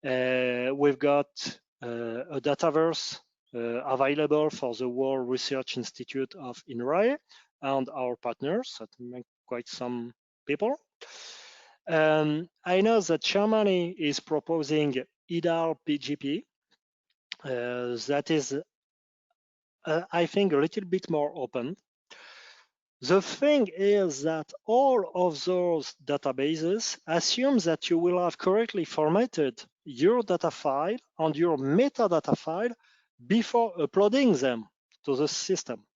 We've got a dataverse available for the World Research Institute of INRAE and our partners, that make quite some people. I know that Germany is proposing IDAL-PGP. That is, I think, a little bit more open. The thing is that all of those databases assume that you will have correctly formatted your data file and your metadata file before uploading them to the system.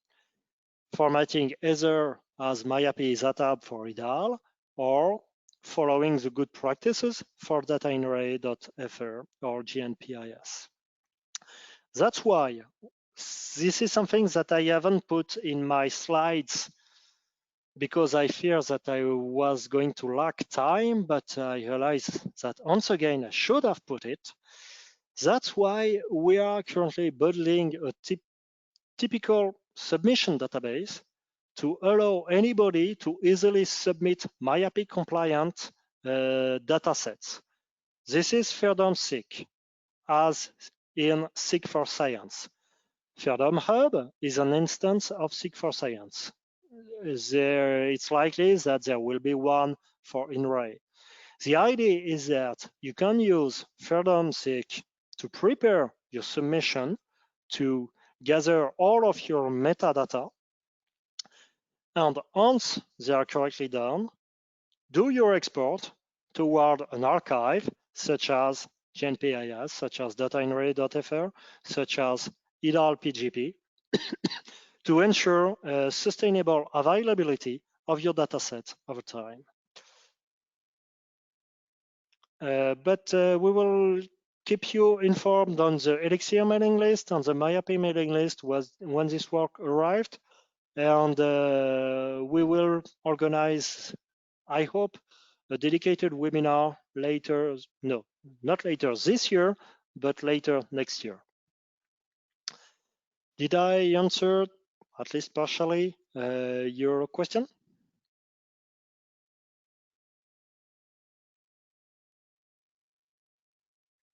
Formatting either as MIAPPE ZATAB for IDAL or following the good practices for data INRAE.fr or GNPIS. That's why this is something that I haven't put in my slides because I fear that I was going to lack time, but I realized that once again I should have put it. That's why we are currently building a typical submission database to allow anybody to easily submit MIAPPE compliant data sets. This is FERDOM-seq, as in Seek for Science. FERDOM Hub is an instance of Seek for Science. It's likely that there will be one for INRAE. The idea is that you can use FERDOM-seq to prepare your submission, to gather all of your metadata, and once they are correctly done, do your export toward an archive such as GNPIS, such as data-INRAE.fr, such as IDAL-PGP, to ensure sustainable availability of your dataset over time. But we will keep you informed on the Elixir mailing list and the MIAPPE mailing list when this work arrived. And we will organize, I hope, a dedicated webinar later, no, not later this year, but later next year. Did I answer, at least partially, your question?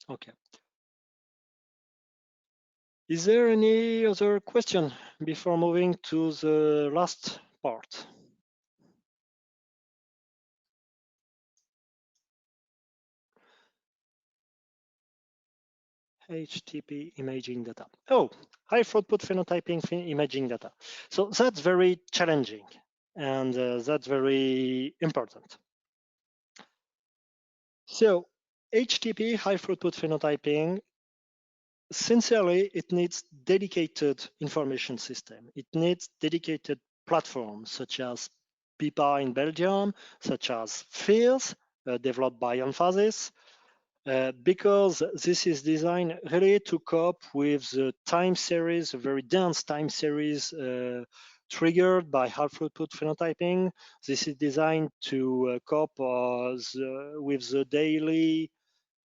Okay. Is there any other question before moving to the last part? HTTP imaging data. Oh, high throughput phenotyping imaging data. So that's very challenging. and that's very important. So HTP, high throughput phenotyping, sincerely, it needs dedicated information system. It needs dedicated platforms such as PIPA in Belgium, such as FIRS, developed by Emphasis, because this is designed really to cope with the time series, a very dense time series triggered by high throughput phenotyping. This is designed to cope with the daily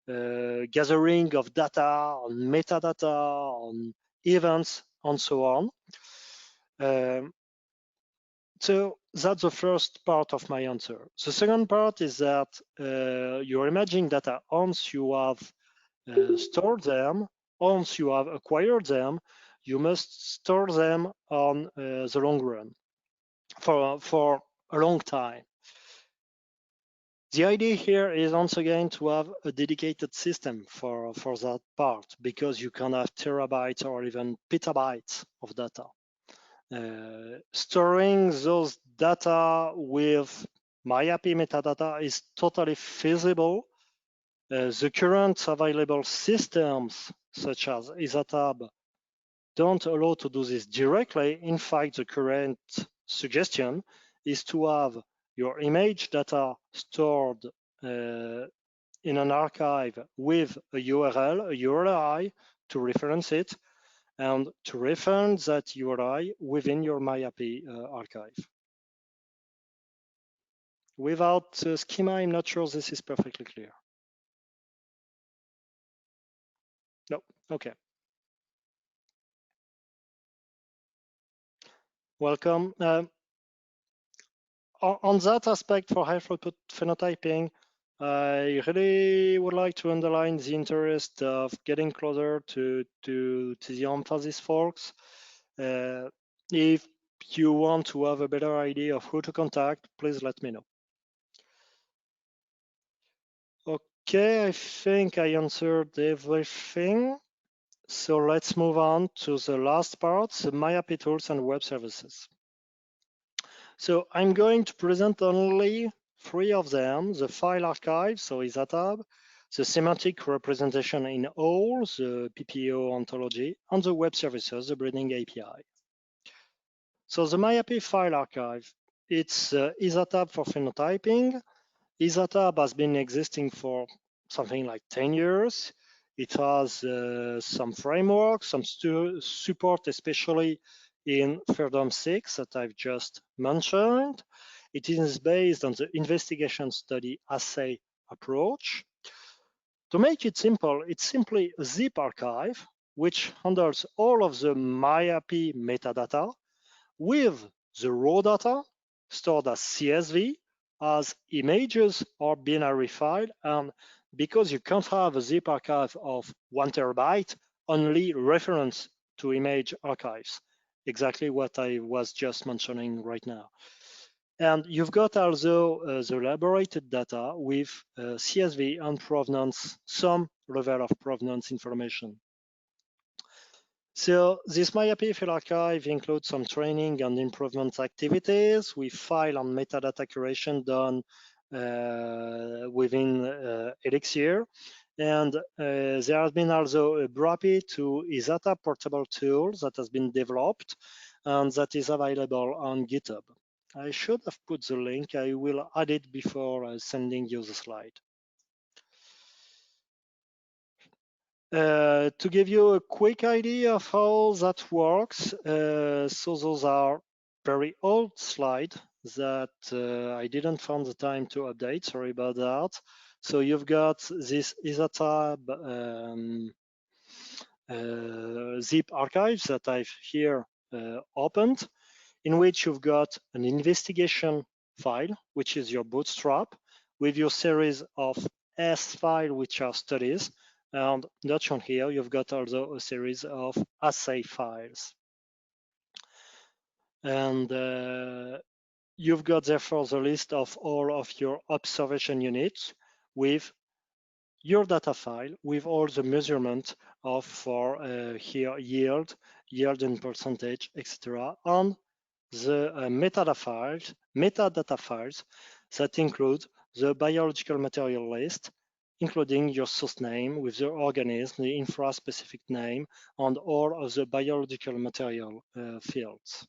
gathering of data, on metadata, on events, and so on. So that's the first part of my answer. The second part is that your imaging data, once you have stored them, once you have acquired them, you must store them on the long run for a long time. The idea here is once again to have a dedicated system for that part, because you can have terabytes or even petabytes of data. Storing those data with MIAPPE metadata is totally feasible. The current available systems, such as ISATAB, don't allow to do this directly. In fact, the current suggestion is to have your image data stored in an archive with a URL, a URI to reference it, and to reference that URI within your MIAPPE archive. Without schema, I'm not sure this is perfectly clear. No, okay. Welcome. On that aspect for high throughput phenotyping, I really would like to underline the interest of getting closer to the Emphasis folks. If you want to have a better idea of who to contact, please let me know. Okay, I think I answered everything. So let's move on to the last part, the MIAPPE tools and web services. So I'm going to present only 3 of them: the file archive, so ISATAB, the semantic representation in all, the PPO ontology, and the web services, the breeding API. So the MIAPPE file archive, it's ISATAB for phenotyping. ISATAB has been existing for something like 10 years. It has some framework, some support, especially in FIRDOM 6 that I've just mentioned. It is based on the investigation study assay approach. To make it simple, it's simply a zip archive which handles all of the MIAPPE metadata with the raw data stored as CSV, as images or binary file, and because you can't have a zip archive of 1 terabyte, only reference to image archives, exactly what I was just mentioning right now. And you've got also the elaborated data with CSV and provenance, some level of provenance information. So this MIAPPE file archive includes some training and improvement activities with file and metadata curation done within Elixir. And there has been also a BRAPI to ISATAB portable tool that has been developed and that is available on GitHub. I should have put the link. I will add it before sending you the slide. To give you a quick idea of how that works, so those are very old slides that I didn't find the time to update, sorry about that. So you've got this ISATAB zip archives that I've here opened, in which you've got an investigation file, which is your bootstrap, with your series of S files, which are studies. And not shown here, you've got also a series of assay files. And you've got therefore the list of all of your observation units with your data file with all the measurement of for here yield in percentage, etc. And the metadata files that include the biological material list, including your source name with the organism, the infra-specific name, and all of the biological material fields.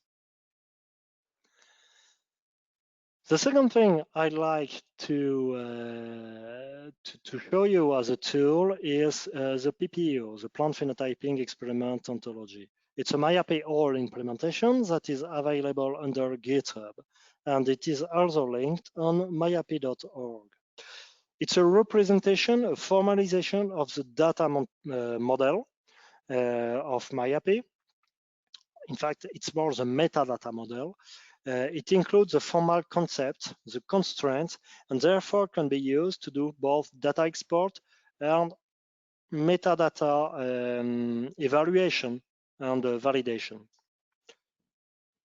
The second thing I'd like to show you as a tool is the PPO, the Plant Phenotyping Experiment Ontology. It's a MiAPPE all implementation that is available under GitHub, and it is also linked on miappe.org. It's a representation, a formalization of the data model of MiAPPE. In fact, it's more the metadata model. It includes the formal concept, the constraints, and therefore can be used to do both data export and metadata evaluation and validation.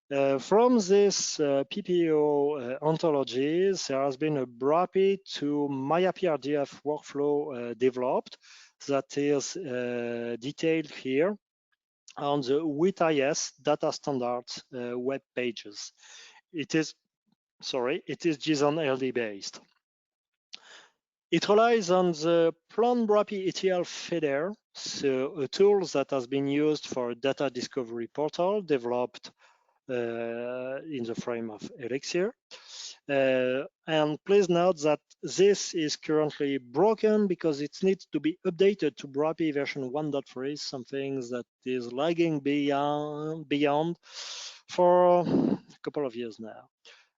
From this PPO ontologies, there has been a BRAPI to MIAPPE-RDF workflow developed that is detailed here on the WIT-IS data standards web pages. It is JSON-LD based. It relies on the Plant BRAPI ETL feeder, so a tool that has been used for a data discovery portal developed in the frame of Elixir. And please note that this is currently broken because it needs to be updated to BRAPI version 1.3, something that is lagging beyond for a couple of years now.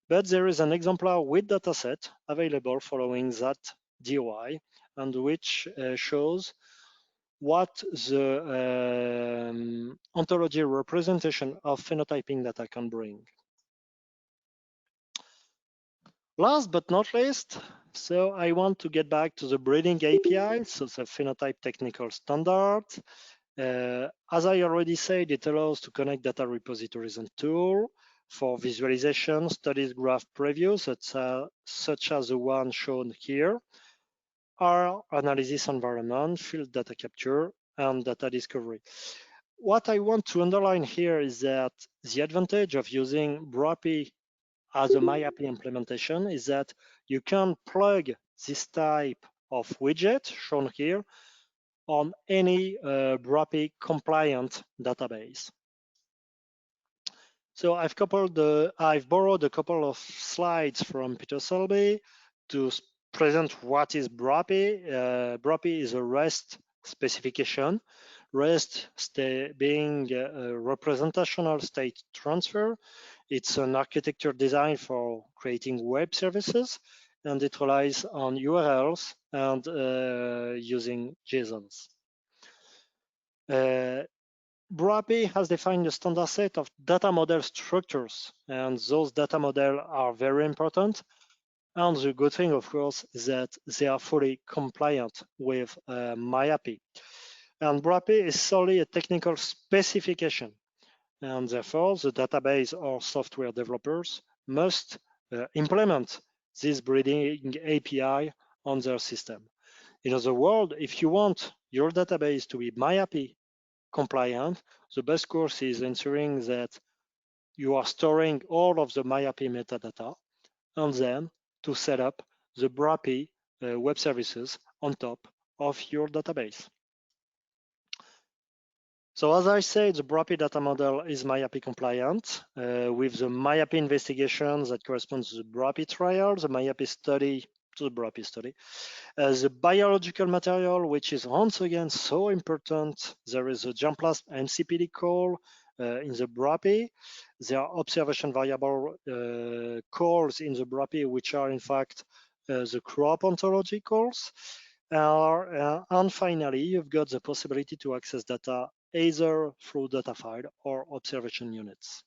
But there is an exemplar with dataset available following that DOI, and which shows what the ontology representation of phenotyping data can bring. Last but not least, so I want to get back to the breeding API, so the phenotype technical standard. As I already said, it allows to connect data repositories and tools for visualization, studies, graph previews, such as the one shown here, R analysis environment, field data capture, and data discovery. What I want to underline here is that the advantage of using BRAPI as a MiAPPE implementation is that you can plug this type of widget shown here on any BRAPI compliant database. So I've borrowed a couple of slides from Peter Selby to present what is BRAPI. BRAPI is a REST specification, REST being a representational state transfer. It's an architecture designed for creating web services, and it relies on URLs and using JSONs. BRAPI has defined a standard set of data model structures, and those data models are very important. And the good thing, of course, is that they are fully compliant with MIAPPE. And BRAPI is solely a technical specification, and therefore the database or software developers must implement this breeding API on their system. In other words, if you want your database to be MIAPPE compliant, the best course is ensuring that you are storing all of the MIAPPE metadata, and then to set up the BRAPI web services on top of your database. So as I said, the BRAPI data model is MIAPPE compliant with the MIAPPE investigation that corresponds to the BRAPI trial, the MIAPPE study to the BRAPI study. The biological material, which is once again so important, there is a JAMPLAST MCPD call in the BRAPI. There are observation variable calls in the BRAPI, which are in fact the crop ontology calls. And finally, you've got the possibility to access data either through data file or observation units.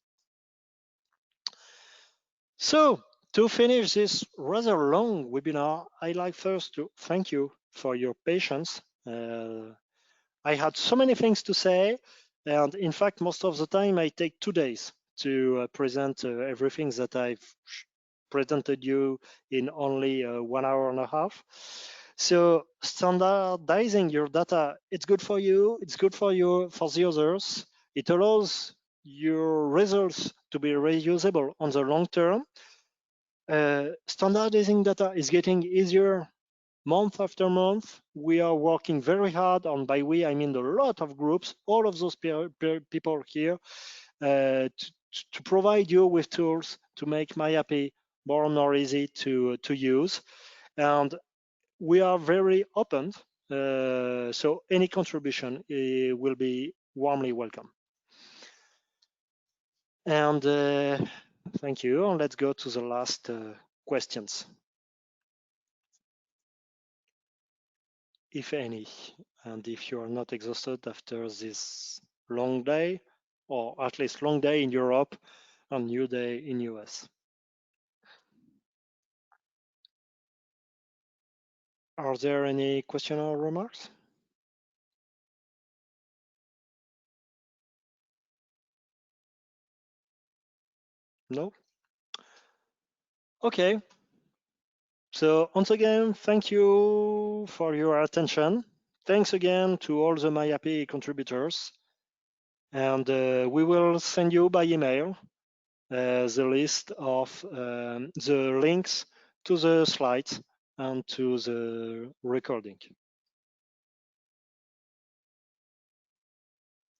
So to finish this rather long webinar, I'd like first to thank you for your patience. I had so many things to say, and in fact, most of the time I take 2 days to present everything that I've presented you in only 1 hour and a half. So standardizing your data, it's good for you, it's good for the others. It allows your results to be reusable on the long term. Standardizing data is getting easier month after month. We are working very hard on, by we, I mean a lot of groups, all of those people here, to provide you with tools to make MiAPPE more and more easy to use. And we are very open, so any contribution will be warmly welcome. And thank you. And let's go to the last questions, if any. And if you are not exhausted after this long day, or at least long day in Europe and new day in US. Are there any questions or remarks? No? Okay. So once again, thank you for your attention. Thanks again to all the MiAPPE contributors. And we will send you by email the list of the links to the slides and to the recording.